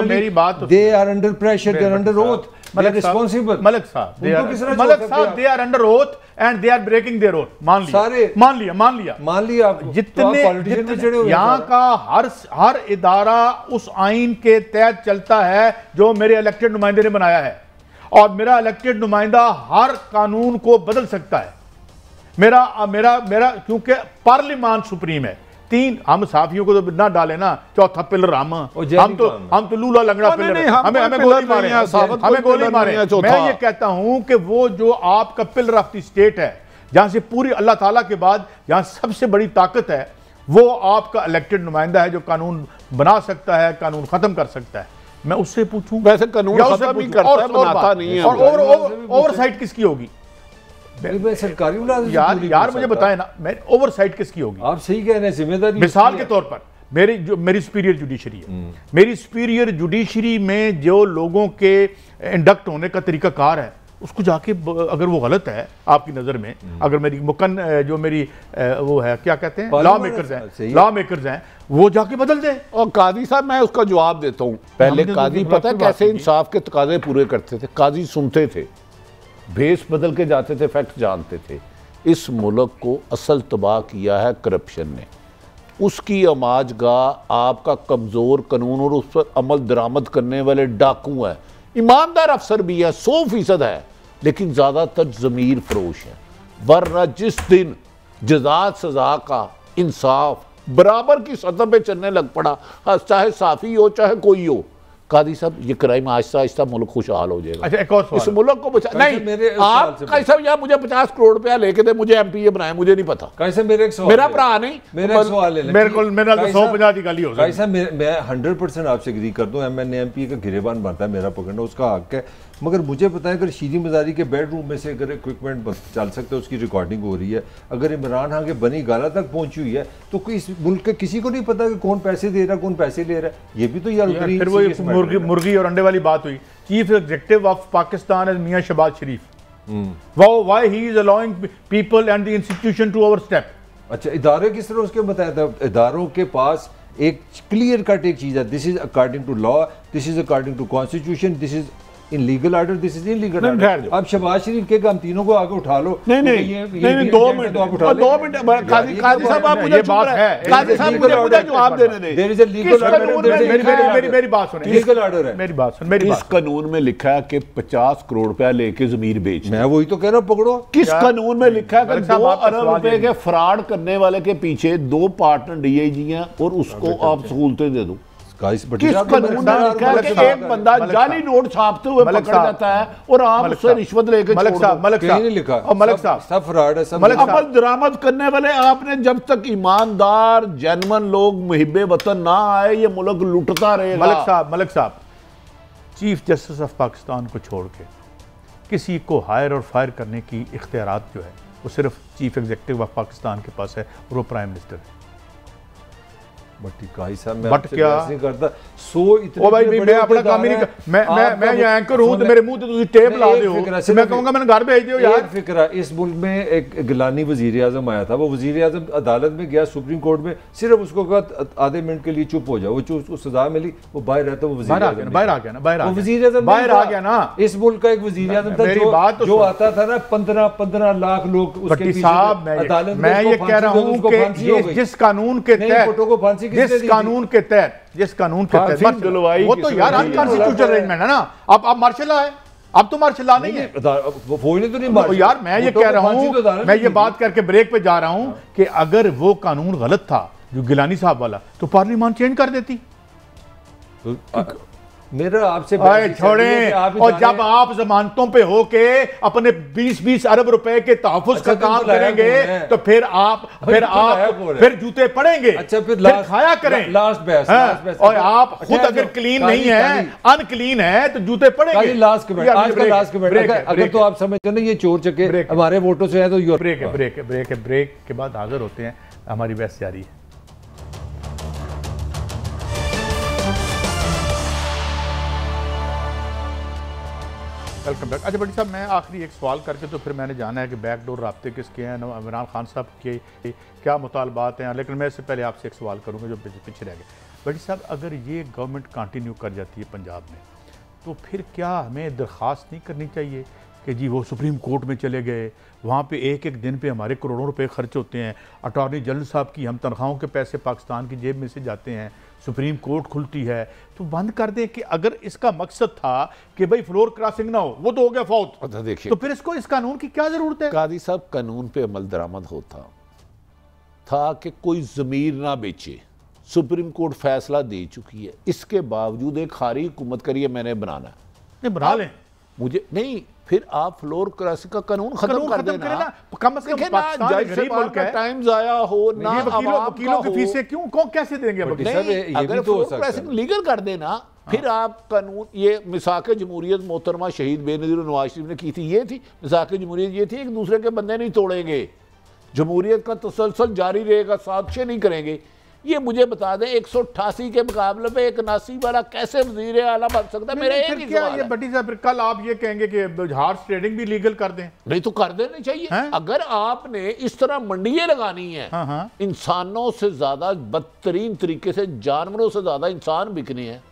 मेरी बात, they are under pressure, they are under oath. Malik साहब, मलिक साहब they are under oath and they are breaking their oath. मान लिया जितने यहाँ का हर इदारा उस आइन के तहत चलता है जो मेरे इलेक्टेड नुमाइंदे ने बनाया है, और मेरा इलेक्टेड नुमाइंदा हर कानून को बदल सकता है। मेरा क्योंकि पार्लियामान सुप्रीम है। तीन हम साफियों को तो ना डाले ना, चौथा पिलर हम तो लूला लंगड़ा पिलर, हमें गोली मारे। मैं ये कहता हूं कि वो जो आपका पिलर ऑफ द स्टेट है, जहां से पूरी अल्लाह ताला के बाद जहां सबसे बड़ी ताकत है, वो आपका इलेक्टेड नुमाइंदा है जो कानून बना सकता है, कानून खत्म कर सकता है। मैं उससे पूछूं, वैसे कानून खत्म ही करता है, बनाता नहीं है। और ओवरसाइट किसकी होगी? सरकारी यार मुझे बताए ना, मैं ओवरसाइट किसकी होगी? आप सही कह रहे हैं, जिम्मेदारी। मिसाल के तौर पर मेरी सुपीरियर जुडिशरी है, मेरी सुपीरियर जुडिशरी में जो लोगों के इंडक्ट होने का तरीकाकार है, उसको जाके अगर वो गलत है आपकी नजर में, अगर मेरी जो मेरी वो है, क्या कहते हैं, लॉ मेकर्स हैं, वो जाके बदल दे। और काजी साहब, मैं उसका जवाब देता हूं। पहले काजी पता है कैसे इंसाफ के तकाजे पूरे करते थे? काजी सुनते थे, भेस बदल के जाते थे, फैक्ट जानते थे। इस मुल्क को असल तबाह किया है करप्शन ने। उसकी आमाजगाह आपका कमज़ोर कानून और उस पर अमल दरामद करने वाले डाकू हैं। ईमानदार अफसर भी है, 100% है, लेकिन ज़्यादातर ज़मीर फरोश है। वरना जिस दिन जज़ा सज़ा का इंसाफ बराबर की सतह पे चलने लग पड़ा, चाहे साफ़ी हो चाहे कोई हो, कादी साहब, ये क्राइम आहिस्ता आहिस्ता मुल्क खुशहाल हो जाएगा। अच्छा, एक और इस मुल्क को बचा नहीं। आप कादी साहब, यार मुझे 50 करोड़ रुपया लेके दे, मुझे MPA बनाए, मुझे नहीं पता। मेरा भरा नहीं, मेरा सवाल है, मेरे को 150 की गाली हो कादी साहब, मैं 100% आपसे एग्री करता हूँ। MNA MPA का गिरेबान बनता है, मेरा पकड़ना उसका हक है। मगर मुझे पता है, अगर शीरी मजारी के बेडरूम में से अगर इक्विपमेंट चल सकते है, उसकी रिकॉर्डिंग हो रही है, अगर इमरान खान के बनी गाला तक पहुंची हुई है, तो कोई इस मुल्क के किसी को नहीं पता कि कौन पैसे दे रहा है, कौन पैसे ले रहा है। ये भी तो यार फिर वो मुर्गी और अंडे वाली बात हुई। Chief executive of Pakistan is Mian Shahbaz Sharif. Why he is allowing people and the institution to overstep. अच्छा, इदारे किस तरह उसके बताया था? इदारों के पास एक क्लियर कट एक चीज है, this is according to law, this is according to constitution, this is in legal order, this is in legal order. अब शहबाज शरीफ के हम तीनों को आगे उठा लो। नहीं, 2 मिनट काजी साहब, आप मुझे बात है, काजी साहब मुझे जवाब देने दें। There is a legal order, मेरी बात सुनिए, लीगल ऑर्डर है, मेरी बात सुन। इस कानून में लिखा है कि 50 करोड़ रुपया लेके जमीन बेच। मैं वही तो कह रहा हूँ, पकड़ो। किस कानून में लिखा है कि 2 अरब रुपए के फ्रॉड करने वाले के पीछे 2 पार्टनर DIG हैं और उसको आप सहूलतें दे दो? किस कानून में लिखा है कि एक बंदा जाली नोट छापते हुए पकड़ जाता है और आप उससे रिश्वत लेके मलिक साहब फ्रॉड है, सब अमल दरामद करने वाले आपने, जब तक ईमानदार जेन्युइन लोग मुहिब्बे वतन ना आए, ये मुल्क लुटता रहेगा। मलिक साहब, चीफ जस्टिस ऑफ पाकिस्तान को छोड़ के किसी को हायर और फायर करने की इख्तियारात जो है वो सिर्फ चीफ एग्जीक्यूटिव ऑफ पाकिस्तान के पास है, और वो प्राइम मिनिस्टर है। बट क्या नहीं करता ओ भाई, मैं अपना काम ही नहीं कर, मैं ये एंकर हूं तो मेरे मुंह पे तुम टेप ला दे हो, मैं कहूंगा मैंने घर भेज दियो यार। फिक्र इस मुल्क में एक गिलानी वजीर आजम आया था, वो वजीर आजम अदालत में गया, सुप्रीम कोर्ट में, सिर्फ उसको कहा आधे मिनट के लिए चुप हो जाओ, वो उसको सजा मिली, वो बाहर रहता, वो वजीर बाहर आ गया ना, वजीर आजम बाहर आ गया ना। इस मुल्क का एक वजीर आजम था जो आता था ना, 15 लाख लोग उसके पीछे अदालत में। मैं ये कह रहा हूं कि जिस कानून के तहत जिस कानून के तहत वो तो यार अनकॉन्स्टिट्यूशनल अरेंजमेंट है ना। अब मार्शल लॉ है, अब तो मार्शल लॉ नहीं है, वो तो नहीं यार। मैं ये कह रहा हूं, मैं ये बात करके ब्रेक पे जा रहा हूं कि अगर वो कानून गलत था जो गिलानी साहब वाला, तो पार्लियामान चेंज कर देती। मेरा आपसे छोड़ें, और जब आप जमानतों पे होके अपने 20-20 अरब रुपए के तहफ़्फ़ुज़ का काम करेंगे, तो फिर जूते पड़ेंगे। अच्छा, फिर खाया करें लास्ट बेस्ट। और आप खुद अगर क्लीन नहीं है, अनक्लीन है, तो जूते पड़ेंगे। लास्ट कमेंट, अगर तो आप समझते ना ये चोर चके हमारे वोटों से है, तो ब्रेक के बाद हाजिर होते हैं, हमारी बहस जारी है। Welcome back. अच्छा बड़ी साहब, मैं आखिरी एक सवाल करके तो फिर मैंने जाना है कि बैकडोर राब्ते किसके हैं, इमरान खान साहब के क्या मुतालबात हैं, लेकिन मैं इससे पहले आपसे एक सवाल करूंगा जो पीछे रह गए। बड़ी साहब, अगर ये गवर्नमेंट कंटिन्यू कर जाती है पंजाब में, तो फिर क्या हमें दरख्वास्त नहीं करनी चाहिए कि जी वो सुप्रीम कोर्ट में चले गए, वहाँ पे एक एक दिन पे हमारे करोड़ों रुपए खर्च होते हैं, अटॉर्नी जनरल साहब की हम तनख्वाहों के पैसे पाकिस्तान की जेब में से जाते हैं, सुप्रीम कोर्ट खुलती है, तो बंद कर दें कि अगर इसका मकसद था कि भाई फ्लोर क्रॉसिंग ना हो, वो तो हो गया फौत, देखिए तो फिर इसको इस कानून की क्या ज़रूरत है? कादी साहब, कानून पे अमल दरामद होता था कि कोई ज़मीर ना बेचे, सुप्रीम कोर्ट फैसला दे चुकी है, इसके बावजूद एक खारी हुकूमत करिए मैंने बनाना नहीं बना लें, मुझे नहीं, फिर आप फ्लोर क्रॉसिंग का कानून खत्म कर देना, कम से कम पाकिस्तान गरीब मुल्क है, टाइम जाया हो ना, वकीलों की फीसें क्यों कैसे देंगे? अगर फ्लोर क्रॉसिंग लीगल कर देना, फिर आप कानून, ये मिसाक जमहूरियत मोहतरमा शहीद बेनज़ीर नवाज शरीफ ने की थी, ये थी मिसाक जमहूरियत, ये थी एक दूसरे के बंदे नहीं तोड़ेंगे, जमहूरियत का तसलसल जारी रहेगा, साजिशें नहीं करेंगे। ये मुझे बता दें 188 के मुकाबले पे 81 वाला कैसे वज़ीर आला बन सकता है? मेरा एक ही सवाल है। भट्टी साहब, कल आप ये कहेंगे कि हॉर्स ट्रेडिंग भी लीगल कर दें? नहीं तो कर देनी चाहिए। अगर आपने इस तरह मंडियां लगानी है, इंसानों से ज्यादा बदतरीन तरीके से, जानवरों से ज्यादा इंसान बिकने हैं,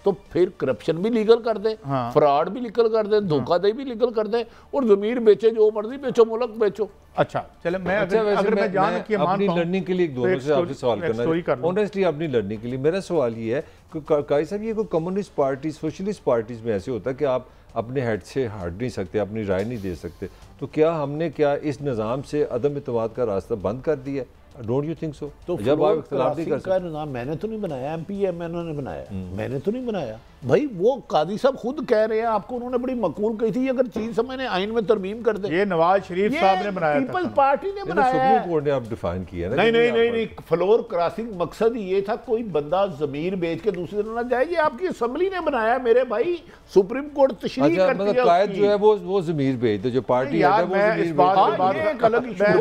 तो फिर करप्शन भी लीगल कर दे, फ्रॉड भी लीगल कर दे, धोखाधड़ी भी लीगल कर दे, और जमीर बेचे, जो मर्जी बेचो, मुल्क बेचो। अच्छा चले, मैं अगर मैं जान कि अपनी लर्निंग के लिए एक दोनों से आपसे सवाल करना, ऑनेस्टली अपनी लर्निंग के लिए मेरा सवाल ये है कि काई साहब, ये कोई कम्युनिस्ट पार्टी, सोशलिस्ट पार्टीज में ऐसे होता है कि आप अपने हेड से हट नहीं सकते, अपनी राय नहीं दे सकते, तो क्या हमने क्या इस निज़ाम से अदम इत्तेमाद का रास्ता बंद कर दिया? Don't you think so? तो जब आप इख्तिलाफ नहीं कर सकते, निज़ाम मैंने तो नहीं बनाया, MPM ने बनाया, मैंने तो नहीं बनाया भाई, वो कादी साहब खुद कह रहे हैं आपको, उन्होंने बड़ी मकबूल कही थी, अगर चीज समझने आइन में तरमीम कर दे, ये नवाज शरीफ साहब ने बनाया, पीपल्स पार्टी ने बनाया, सुप्रीम कोर्ट ने आप डिफाइन किया ना। नहीं, फ्लोर क्रॉसिंग मकसद ये था कोई बंदा जमीर बेच के दूसरी तरफ ना जाए, ये आपकी असेंबली ने बनाया मेरे भाई, सुप्रीम कोर्ट तशरीह करती है, कायद जो है वो जमीर बेच दो, जो पार्टी है वो जमीर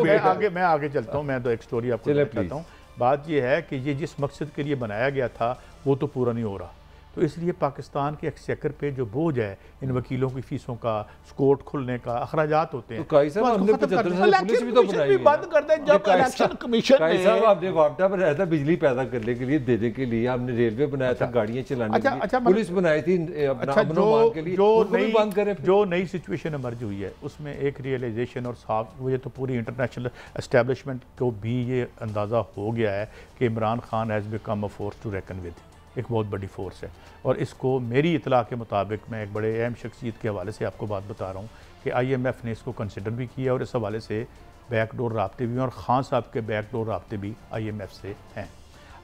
बेच। मैं आगे चलता हूँ, मैं तो एक स्टोरी आपको बताता हूँ। बात ये है कि ये जिस मकसद के लिए बनाया गया था वो तो पूरा नहीं हो रहा, तो इसलिए पाकिस्तान के एक्सचेकर पे जो बोझ है इन वकीलों की फीसों का, कोर्ट खुलने का अखराजात होते हैं, तो काई साहब हमने 75 साल पुलिस भी तो बनाई बंद कर दें। जब इलेक्शन कमीशन काई साहब आपने वापटा बनाया था बिजली पैदा करने के लिए, देने के लिए, हमने रेलवे बनाया था गाड़ियां चलाने के लिए, पुलिस बनाई थी अपना अमन के लिए, जो बंद करें। जो नई सिचुएशन इमर्ज हुई है उसमें एक रियलाइजेशन और साफ, ये तो पूरी इंटरनेशनल एस्टेब्लिशमेंट को भी ये अंदाज़ा हो गया है कि Imran Khan has become a force to reckon with, एक बहुत बड़ी फोर्स है। और इसको मेरी इतला के मुताबिक, मैं एक बड़े अहम शख्सियत के हवाले से आपको बात बता रहा हूँ कि IMF ने इसको कंसिडर भी किया और इस हवाले से बैकडोर राब्ते भी हैं, और ख़ान साहब के बैकडोर राब्ते भी IMF से हैं।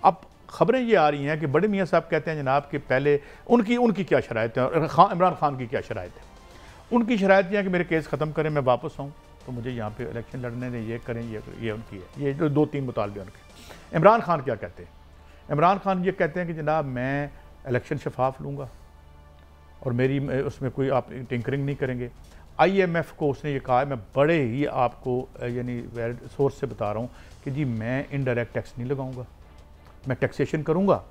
अब ख़बरें ये आ रही हैं कि बड़े मियाँ साहब कहते हैं जनाब कि पहले उनकी क्या शराइत है और इमरान खान की क्या शराइत है। उनकी शराइत यह है कि मेरे केस ख़त्म करें, मैं वापस आऊँ, तो मुझे यहाँ पर इलेक्शन लड़ने दें, ये करें, ये उनकी है, ये जो 2-3 मुतालबे उनके। इमरान खान क्या कहते हैं? इमरान खान ये कहते हैं कि जनाब मैं इलेक्शन शफाफ लूँगा और मेरी उसमें कोई आप टिंकरिंग नहीं करेंगे। IMF को उसने ये कहा है, मैं बड़े ही आपको यानी सोर्स से बता रहा हूँ कि जी मैं इनडायरेक्ट टैक्स नहीं लगाऊंगा, मैं टैक्सेशन करूँगा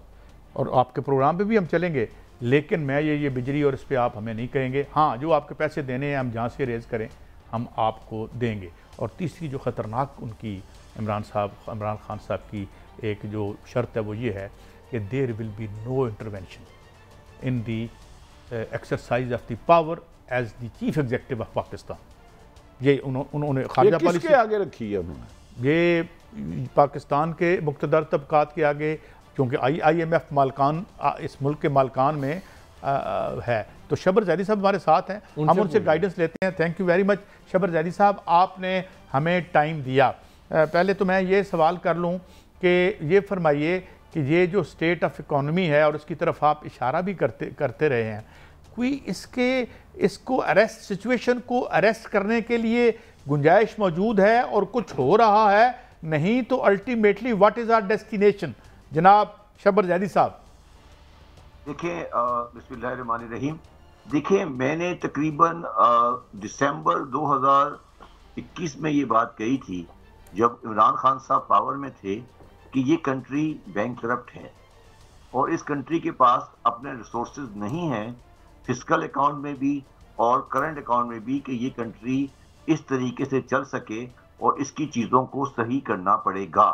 और आपके प्रोग्राम पे भी हम चलेंगे, लेकिन मैं ये बिजली और इस पर आप हमें नहीं कहेंगे, हाँ जो आपके पैसे देने हैं हम जहाँ से रेज़ करें हम आपको देंगे। और तीसरी जो ख़तरनाक उनकी इमरान खान साहब की एक जो शर्त है वो ये है कि there will be no intervention in the exercise of the power as the chief executive of Pakistan. ये उन्होंने खारजा पॉलिसी आगे रखी है उन्होंने, ये पाकिस्तान के मुक़्तदर तबकात के आगे, क्योंकि IMF मालकान इस मुल्क के मालकान में है। तो शबर जैदी साहब हमारे साथ हैं, हम उनसे गाइडेंस लेते हैं। Thank you very much Shabbar Zaidi साहब, आपने हमें टाइम दिया। पहले तो मैं ये सवाल कर लूँ कि ये फरमाइए कि ये जो स्टेट ऑफ इकॉनमी है और उसकी तरफ आप इशारा भी करते रहे हैं, कोई इसको अरेस्ट, सिचुएशन को अरेस्ट करने के लिए गुंजाइश मौजूद है और कुछ हो रहा है? नहीं तो ultimately what is our destination? जनाब शबर जैदी साहब। देखिए बिस्मिल्लाहिर्रहमानिर्रहीम, देखिए मैंने तकरीबन दिसंबर 2021 में ये बात कही थी जब इमरान खान साहब पावर में थे कि ये कंट्री बैंकरप्ट है और इस कंट्री के पास अपने रिसोर्सेज नहीं हैं, फिस्कल अकाउंट में भी और करंट अकाउंट में भी, कि ये कंट्री इस तरीके से चल सके और इसकी चीज़ों को सही करना पड़ेगा।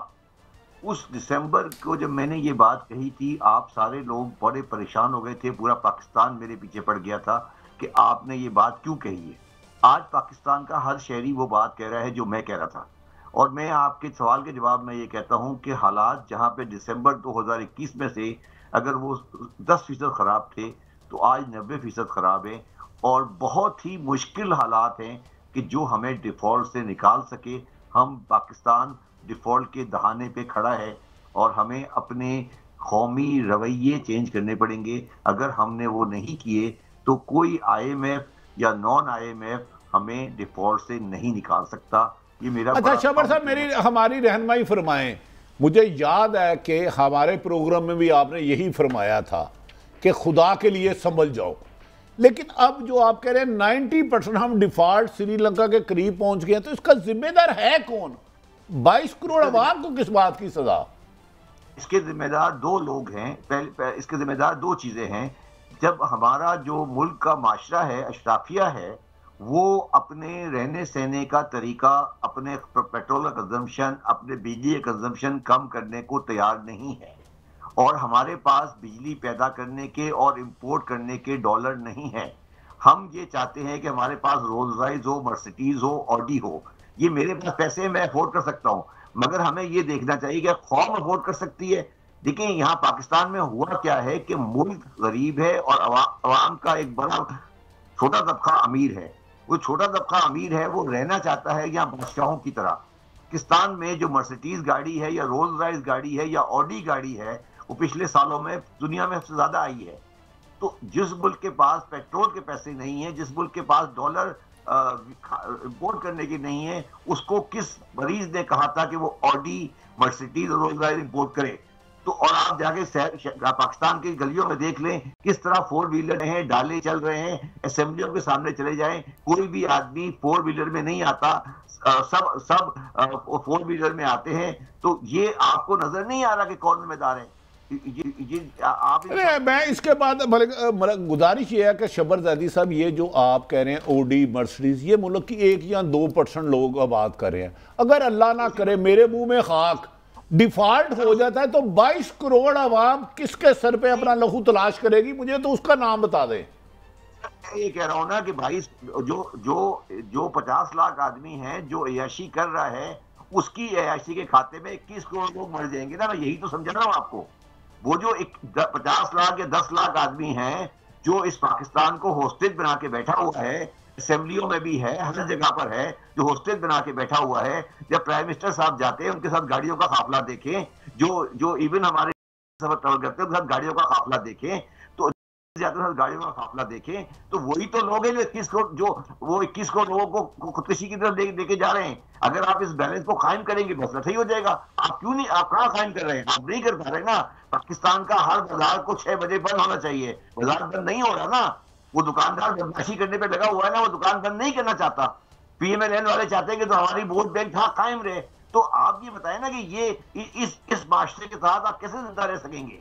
उस दिसंबर को जब मैंने ये बात कही थी, आप सारे लोग बड़े परेशान हो गए थे, पूरा पाकिस्तान मेरे पीछे पड़ गया था कि आपने ये बात क्यों कही है। आज पाकिस्तान का हर शहरी वो बात कह रहा है जो मैं कह रहा था। और मैं आपके सवाल के जवाब में ये कहता हूं कि हालात जहां पे दिसंबर 2021 में से अगर वो 10% खराब थे, तो आज 90% खराब है। और बहुत ही मुश्किल हालात हैं कि जो हमें डिफॉल्ट से निकाल सके। हम पाकिस्तान डिफॉल्ट के दहाने पे खड़ा है और हमें अपने कौमी रवैये चेंज करने पड़ेंगे। अगर हमने वो नहीं किए तो कोई IMF या नॉन IMF हमें डिफॉल्ट से नहीं निकाल सकता। ये मेरा अच्छा शबर साहब, हमारी रहनुमाई फरमाएं। मुझे याद है कि हमारे प्रोग्राम में भी आपने यही फरमाया था कि खुदा के लिए संभल जाओ, लेकिन अब जो आप कह रहे हैं 90% हम डिफॉल्ट श्रीलंका के करीब पहुंच गए, तो इसका जिम्मेदार है कौन? 22 करोड़ अवाम को किस बात की सजा? इसके जिम्मेदार दो लोग हैं। पहले इसके जिम्मेदार दो चीजें हैं। जब हमारा जो मुल्क का माशरा है, अशराफिया है, वो अपने रहने सहने का तरीका, अपने पेट्रोल का कंजम्पशन, अपने बिजली का कंजम्पशन कम करने को तैयार नहीं है। और हमारे पास बिजली पैदा करने के और इंपोर्ट करने के डॉलर नहीं है। हम ये चाहते हैं कि हमारे पास रोल्स रॉयस हो, मर्सिडीज हो, ऑडी हो। ये मेरे पास पैसे मैं अफोर्ड कर सकता हूँ, मगर हमें ये देखना चाहिए कि कौम अफोर्ड कर सकती है। देखिए यहाँ पाकिस्तान में हुआ क्या है कि मुल्क गरीब है और अवाम का एक बड़ा छोटा तबका अमीर है। वो छोटा तबका अमीर है, वो रहना चाहता है यहाँ बादशाहों की तरह। पाकिस्तान में जो मर्सिडीज गाड़ी है या रोल्स रॉयस गाड़ी है या ऑडी गाड़ी है, वो पिछले सालों में दुनिया में सबसे ज्यादा आई है। तो जिस मुल्क के पास पेट्रोल के पैसे नहीं है, जिस मुल्क के पास डॉलर इंपोर्ट करने की नहीं है, उसको किस मरीज ने कहा था कि वो ऑडी, मर्सिडीज और रोल्स रॉयस इंपोर्ट करे? तो और आप जाके पाकिस्तान की गलियों में देख लें किस तरह 4 व्हीलर हैं, डाले चल रहे हैं। असेंबलियों के सामने चले जाएं, कोई भी आदमी 4 व्हीलर में नहीं आता, सब 4 व्हीलर में आते हैं। तो ये आपको नजर नहीं आ रहा कि कौन जिम्मेदार है? मैं इसके बाद गुजारिश ये है कि शबरजादी साहब, ये जो आप कह रहे हैं ओडी मर्सिडीज, ये मुल्क की 1 या 2% लोग बात कर रहे हैं। अगर अल्लाह ना करे मेरे मुंह में खाक डिफॉल्ट हो जाता है, तो 22 करोड़ आवाम किसके सर पे अपना लहू तलाश करेगी? मुझे तो उसका नाम बता दें। ये कह रहा हूं ना कि 22 जो 50 लाख आदमी हैं जो अयाशी कर रहा है, उसकी अयाशी के खाते में 21 करोड़ लोग मर जाएंगे ना। मैं यही तो समझा रहा हूं आपको। वो जो 50 लाख या 10 लाख आदमी हैं जो इस पाकिस्तान को होस्टेज बना के बैठा हुआ है, असेंबलियों में भी है, हर जगह पर है, जो होस्टेज बना के बैठा हुआ है। जब प्राइम मिनिस्टर साहब जाते हैं, उनके साथ गाड़ियों का काफिला देखें, जो इवन हमारे सफर ट्रैवल करते हैं उनके साथ गाड़ियों का काफिला देखें, तो गाड़ियों का काफिला देखें, तो वही तो लोग हैं जो 21 करोड़ लोगों को खुदकुशी की तरफ लेके जा रहे हैं। अगर आप इस बैलेंस को कायम करेंगे मसला सही हो जाएगा। आप क्यों नहीं, आप कहाँ कायम कर रहे हैं? आप नहीं कर पा रहे ना। पाकिस्तान का हर बाजार को 6 बजे बंद होना चाहिए, बाजार बंद नहीं हो रहा ना। वो दुकानदार बदमाशी करने पे लगा हुआ है ना, वो दुकान बंद नहीं करना चाहता। PMLN वाले चाहते हैं कि तो हमारी वोट बैंक कायम रहे। तो आप ये बताएं ना कि ये इस माशरे के साथ आप कैसे जिंदा रह सकेंगे?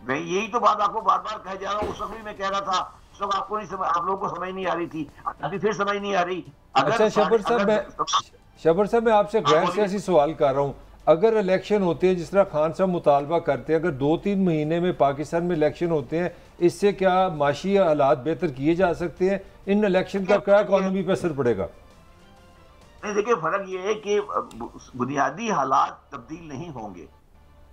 मैं यही तो बात आपको बार बार कह जा रहा हूँ। उस वक्त भी मैं कह रहा था, उस वक्त आपको नहीं समझ, आप लोगों को समझ नहीं आ रही थी, अभी फिर समझ नहीं आ रही। अच्छा शबर साहब, मैं आपसे गैर सियासी सवाल कर रहा हूँ। अगर इलेक्शन होते हैं, जिस तरह खान साहब मुतालबा करते हैं, अगर 2-3 महीने में पाकिस्तान में इलेक्शन होते हैं, इससे क्या माशी हालात बेहतर किए जा सकते हैं? इन इलेक्शन का क्या इकोनॉमी पर असर पड़ेगा? नहीं, देखिए फर्क ये है कि बुनियादी हालात तब्दील नहीं होंगे।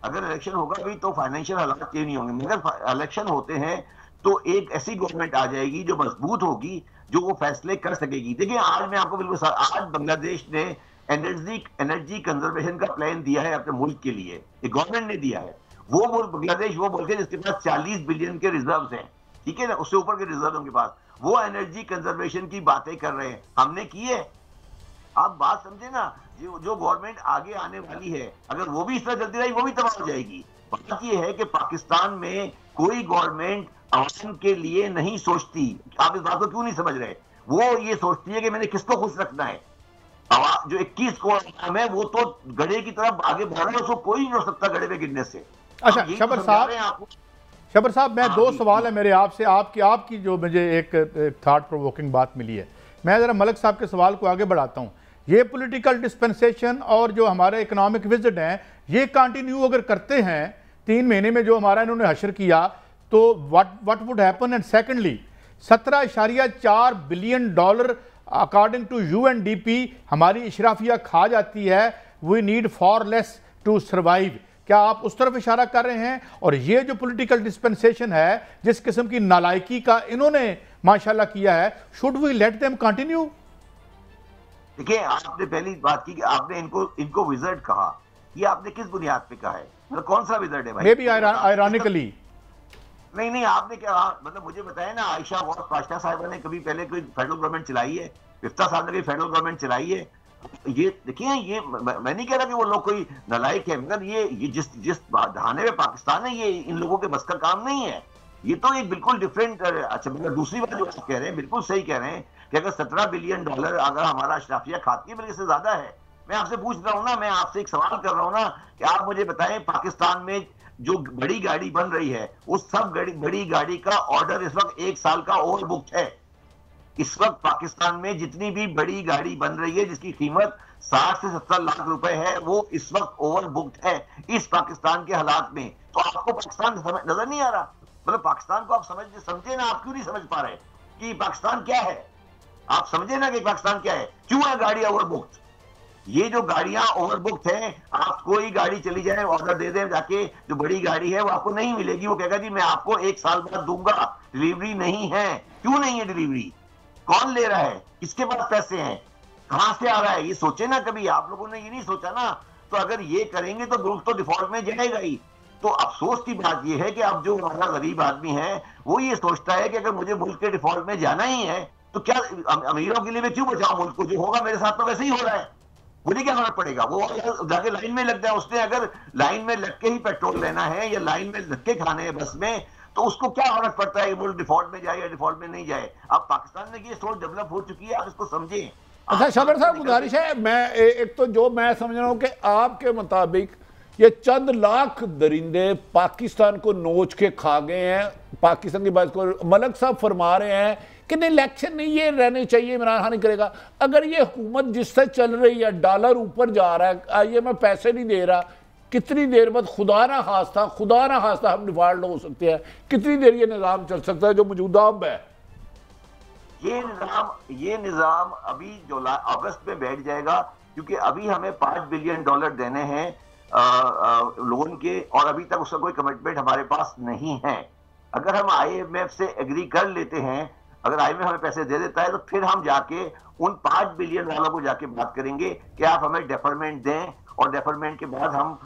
अगर इलेक्शन होगा भी तो फाइनेंशियल हालात चेंज नहीं होंगे, मगर इलेक्शन होते हैं तो एक ऐसी गवर्नमेंट आ जाएगी जो मजबूत होगी, जो वो फैसले कर सकेगी। देखिए आज मैं आपको बिल्कुल, आज बांग्लादेश ने एनर्जी कंजर्वेशन का प्लान दिया है अपने मुल्क के लिए, एक गवर्नमेंट ने दिया है। वो मुल्क बांग्लादेश वो मुल्क है जिसके पास 40 बिलियन के रिजर्व्स हैं, ठीक है ना, उससे ऊपर के रिजर्व उनके पास। वो एनर्जी कंजर्वेशन की बातें कर रहे हैं, हमने की है। आप बात समझे ना, जो गवर्नमेंट आगे आने वाली है, अगर वो भी इस तरह चलती रही, वो भी तबाह हो जाएगी। बात ये है कि पाकिस्तान में कोई गवर्नमेंट आवाम के लिए नहीं सोचती। आप इस बात को क्यों नहीं समझ रहे? वो ये सोचती है कि मैंने किसको खुश रखना है। जो 21 करोड़ आवाम है वो तो गड़े की तरफ आगे बढ़ रहा है, उसको कोई नहीं रोक सकता गड़े पे गिरने से। अच्छा शबर साहब, मैं 2 सवाल है मेरे आपसे, आपकी जो मुझे एक थॉट प्रोवोकिंग बात मिली है। मैं जरा मलिक साहब के सवाल को आगे बढ़ाता हूँ। ये पॉलिटिकल डिस्पेंसेशन और जो हमारे इकोनॉमिक विजिट हैं, ये कंटिन्यू अगर करते हैं 3 महीने में जो हमारा इन्होंने हशर किया, तो what would happen? And secondly, 17.4 billion dollar according to UNDP हमारी इशराफिया खा जाती है। We need for less to survive. क्या आप उस तरफ इशारा कर रहे हैं? और ये जो पॉलिटिकल डिस्पेंसेशन है, जिस किस्म की नालायकी का इन्होंने माशाल्लाह किया है, should we let them continue? देखिए, आपने पहली बात की कि आपने इनको विजर्ड कहा, ये आपने किस बुनियाद पे कहा है? मतलब कौन सा विजर्ड है भाई? May be ironically. नहीं, आपने क्या मतलब मुझे बताया ना, आयशा वॉर पाशा साहिबा ने कभी पहले कोई फेडरल गवर्नमेंट चलाई है? इफ्ता साहब ने कभी फेडरल गवर्नमेंट चलाई है? ये देखिए, ये मैं नहीं कह रहा कि वो लोग कोई नालायक है, मगर ये जिस ढाने में पाकिस्तान है, ये इन लोगों के बस का काम नहीं है। ये तो एक बिल्कुल डिफरेंट। अच्छा, मगर दूसरी बात जो आप कह रहे हैं, बिल्कुल सही कह रहे हैं कि अगर 17 बिलियन डॉलर अगर हमारा अशराफिया खाती है, बल्कि इससे ज्यादा है। मैं आपसे पूछ रहा हूँ ना, मैं आपसे एक सवाल कर रहा हूँ ना कि आप मुझे बताएं, पाकिस्तान में जो बड़ी गाड़ी बन रही है, उस सब बड़ी गाड़ी का ऑर्डर इस वक्त 1 साल का ओवर बुक्ड है। इस वक्त पाकिस्तान में जितनी भी बड़ी गाड़ी बन रही है जिसकी कीमत 60 से 70 लाख रुपए है, वो इस वक्त ओवर बुक्ड है इस पाकिस्तान के हालात में। तो आपको पाकिस्तान नजर नहीं आ रहा? मतलब पाकिस्तान को आप समझे ना, आप क्यों नहीं समझ पा रहे कि पाकिस्तान क्या है? आप समझे ना कि पाकिस्तान क्या है, क्यों है गाड़ी ओवर बुक्ड? ये जो गाड़ियां ओवर बुक्ड है, आप कोई गाड़ी चली जाए, ऑर्डर दे दें जाके, जो बड़ी गाड़ी है वो आपको नहीं मिलेगी। वो कहेगा जी मैं आपको 1 साल बाद दूंगा, डिलीवरी नहीं है। क्यों नहीं है डिलीवरी? कौन ले रहा है? किसके पास पैसे हैं? कहां से आ रहा है? ये सोचे ना कभी। आप लोगों ने ये नहीं सोचा ना। तो अगर ये करेंगे तो मुल्क तो डिफॉल्ट में जाएगा ही। तो अफसोस की बात यह है कि अब जो हमारा गरीब आदमी है वो ये सोचता है कि अगर मुझे मुल्क के डिफॉल्ट में जाना ही है तो क्या अमीरों के लिए मैं क्यों बचाऊं मुल्क को? जो होगा मेरे साथ तो वैसे ही हो रहा है, मुझे क्या फर्क पड़ेगा? वो जाके लाइन में लग जाए। उसने अगर लाइन में लग के ही पेट्रोल लेना है या लाइन में लग के खाने हैं बस में, तो उसको क्या फर्क पड़ता है मुल्क डिफॉल्ट में जाए या डिफॉल्ट में नहीं जाए? अब पाकिस्तान में ये सोच डेवलप हो चुकी है, आप इसको समझें। अच्छा शबर साहब, गुजारिश है, मैं एक तो जो मैं समझ रहा हूं कि आपके मुताबिक ये चंद लाख दरिंदे पाकिस्तान को नोच के खा गए हैं। पाकिस्तान की बात को मलक साहब फरमा रहे हैं कि नहीं, इलेक्शन नहीं ये रहने चाहिए, इमरान खान नहीं करेगा। अगर ये हुकूमत जिससे चल रही है, डॉलर ऊपर जा रहा है, IMF पैसे नहीं दे रहा, कितनी देर बाद खुदा ना खास्ता हम डिफॉल्ट हो सकते हैं? कितनी देर ये निज़ाम चल सकता है जो मौजूदा अब है? ये निज़ाम अभी अगस्त में बैठ जाएगा, क्योंकि अभी हमें $5 बिलियन देने हैं लोन के, और अभी तक उसका कोई कमिटमेंट हमारे पास नहीं है। अगर हम IMF से एग्री कर लेते हैं, अगर IMF हमें पैसे दे देता है, तो फिर हम जाके उन 5 बिलियन वालों को जाके बात करेंगे कि आप हमें डेफरमेंट दें, और डेफरमेंट के बाद हम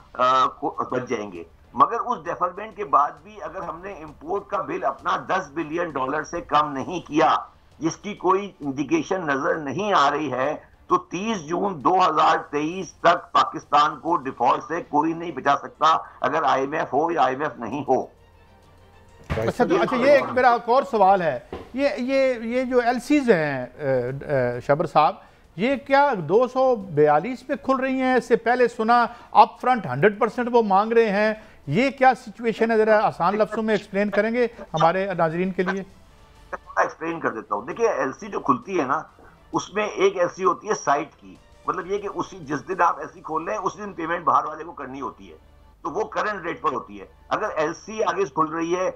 बच जाएंगे। मगर उस डेफरमेंट के बाद भी अगर हमने इंपोर्ट का बिल अपना $10 बिलियन से कम नहीं किया, जिसकी कोई इंडिकेशन नजर नहीं आ रही है, तो 30 जून 2023 तक पाकिस्तान को डिफॉल्ट से कोई नहीं बचा सकता, अगर IMF हो या IMF नहीं हो। अच्छा, ये एक मेरा एक और सवाल है, ये जो LCs हैं शबर साहब, ये क्या 242 पे खुल रही हैं? इससे पहले सुना अप फ्रंट 100% वो मांग रहे हैं। ये क्या सिचुएशन है? जरा आसान लफ्जों में एक्सप्लेन करेंगे हमारे नाजरीन के लिए? एक्सप्लेन कर देता हूँ। देखिए, LC जो खुलती है ना, उसमें एक LC होती है साइट की, मतलब ये कि उसी जिस दिन आप LC खोल रहे हैं उस दिन पेमेंट बाहर वाले को करनी होती है, तो वो करंट रेट पर होती है। अगर LC आगे खुल रही है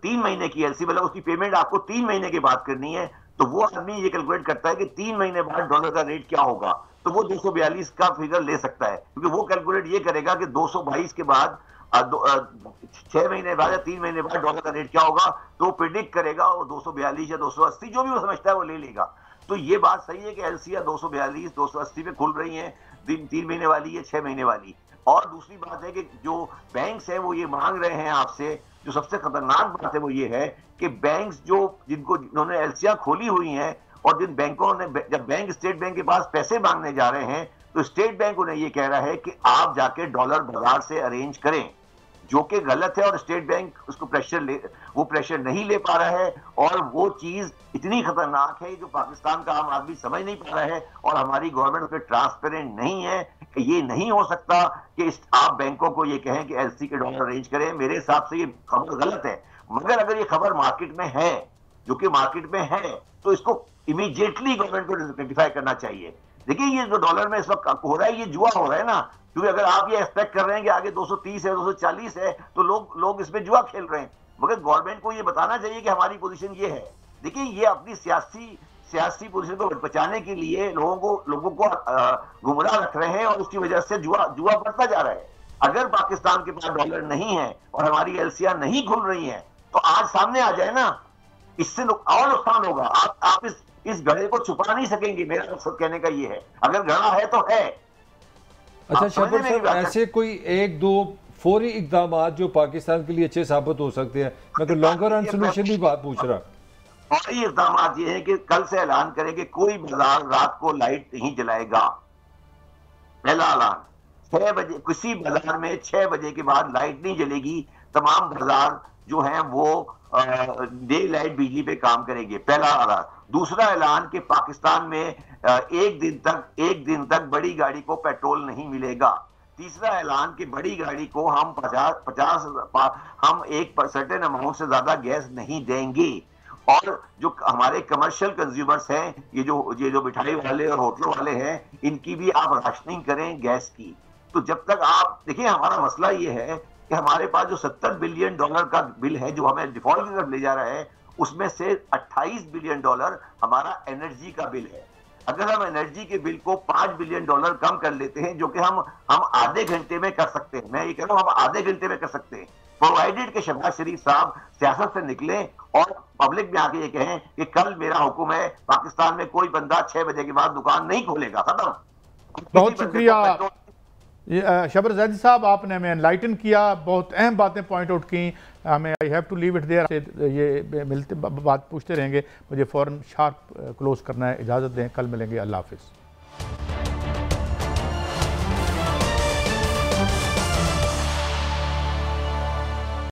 3 महीने की LC, मतलब उसकी पेमेंट आपको 3 महीने के बाद करनी है, तो वो आदमी ये कैलकुलेट करता है कि 3 महीने बाद डॉलर का रेट क्या होगा, तो वो 242 का फिगर ले सकता है, क्योंकि वो कैलकुलेट ये करेगा कि 222 के बाद 6 महीने बाद या 3 महीने बाद डॉलर का रेट क्या होगा, तो प्रिडिक्ट करेगा, और 242 या 280 जो भी वो समझता है वो ले लेगा। तो ये बात सही है कि LC या 242 280 पे खुल रही है, 3 महीने वाली या 6 महीने वाली। और दूसरी बात है कि जो बैंक्स हैं वो ये मांग रहे हैं आपसे, जो सबसे खतरनाक बात है वो ये है कि बैंक्स जिन्होंने LCयां खोली हुई हैं, और जिन बैंकों ने, जब बैंक स्टेट बैंक के पास पैसे मांगने जा रहे हैं, तो स्टेट बैंक उन्हें ये कह रहा है कि आप जाके डॉलर बाजार से अरेंज करें, जो कि गलत है, और स्टेट बैंक उसको प्रेशर नहीं ले पा रहा है। और वो चीज इतनी खतरनाक है जो पाकिस्तान का आम आदमी समझ नहीं पा रहा है, और हमारी गवर्नमेंट उसमें ट्रांसपेरेंट नहीं है कि ये नहीं हो सकता कि आप बैंकों को ये कहें कि LC के डॉलर अरेंज करें। मेरे हिसाब से ये खबर गलत है। मगर अगर ये खबर मार्केट में है, जो कि मार्केट में है, तो इसको इमीडिएटली गवर्नमेंट को रेक्टिफाई करना चाहिए। देखिए ये जो डॉलर में इस वक्त हो रहा है ये जुआ हो रहा है ना, क्योंकि अगर आप ये एक्सपेक्ट कर रहे हैं कि आगे 230 है 240 है तो लोग इसमें जुआ खेल रहे हैं, मगर गवर्नमेंट को ये बताना चाहिए कि हमारी पोजीशन ये है। देखिए ये अपनी सियासी पोजीशन को बचाने के लिए लोगों को गुमराह रख रहे हैं और उसकी वजह से जुआ बढ़ता जा रहा है। अगर पाकिस्तान के पास डॉलर नहीं है और हमारी एलसीआर नहीं खुल रही है तो आज सामने आ जाए ना, इससे और नुकसान होगा। आप इस गढ़े को छुपा नहीं सकेंगे, मेरा मकसद कहने का ये है, अगर गढ़ा है तो है। अच्छा शफर साहब, ऐसे कोई एक दो फौरी इकदाम जो पाकिस्तान के लिए अच्छे साबित हो सकते हैं, मैं तो लॉन्गर रन सोल्यूशन की बात पूछ रहा। फौरी इकदाम ये है कि कल से ऐलान करें कि कोई बाजार रात को लाइट नहीं जलाएगा। पहला ऐलान 6 बजे, किसी बाजार में 6 बजे के बाद लाइट नहीं जलेगी, तमाम बाजार जो हैं वो डे लाइट बिजली पे काम करेंगे, पहला ऐलान। दूसरा ऐलान कि पाकिस्तान में एक दिन तक बड़ी गाड़ी को पेट्रोल नहीं मिलेगा। तीसरा ऐलान कि बड़ी गाड़ी को हम 50 एक सर्टेन अमाउंट से ज्यादा गैस नहीं देंगे। और जो हमारे कमर्शियल कंज्यूमर्स हैं, ये जो मिठाई वाले और होटलों वाले हैं, इनकी भी आप राशनिंग करें गैस की। तो जब तक आप देखिए, हमारा मसला ये है कि हमारे पास जो $70 बिलियन का बिल है जो हमें डिफॉल्ट की तरफ ले जा रहा है, उसमें से $28 बिलियन हमारा एनर्जी का बिल है। अगर हम एनर्जी के बिल को $5 बिलियन कम कर लेते हैं, जो कि हम आधे घंटे में कर सकते हैं, मैं ये कह रहा हूं हम आधे घंटे में कर सकते हैं, प्रोवाइडेड के शहबाज शरीफ साहब सियासत से निकले और पब्लिक में आके ये कहें कि कल मेरा हुक्म है, पाकिस्तान में कोई बंदा 6 बजे के बाद दुकान नहीं खोलेगा, खत्म। बहुत शुक्रिया शबर जैदी साहब, आपने हमें एनलाइटन किया, बहुत अहम बातें पॉइंट आउट की हमें। I have to leave it there. ये मिलते बात पूछते रहेंगे, मुझे फ़ौरन शार्प क्लोज करना है, इजाज़त दें, कल मिलेंगे, अल्लाह हाफिज़।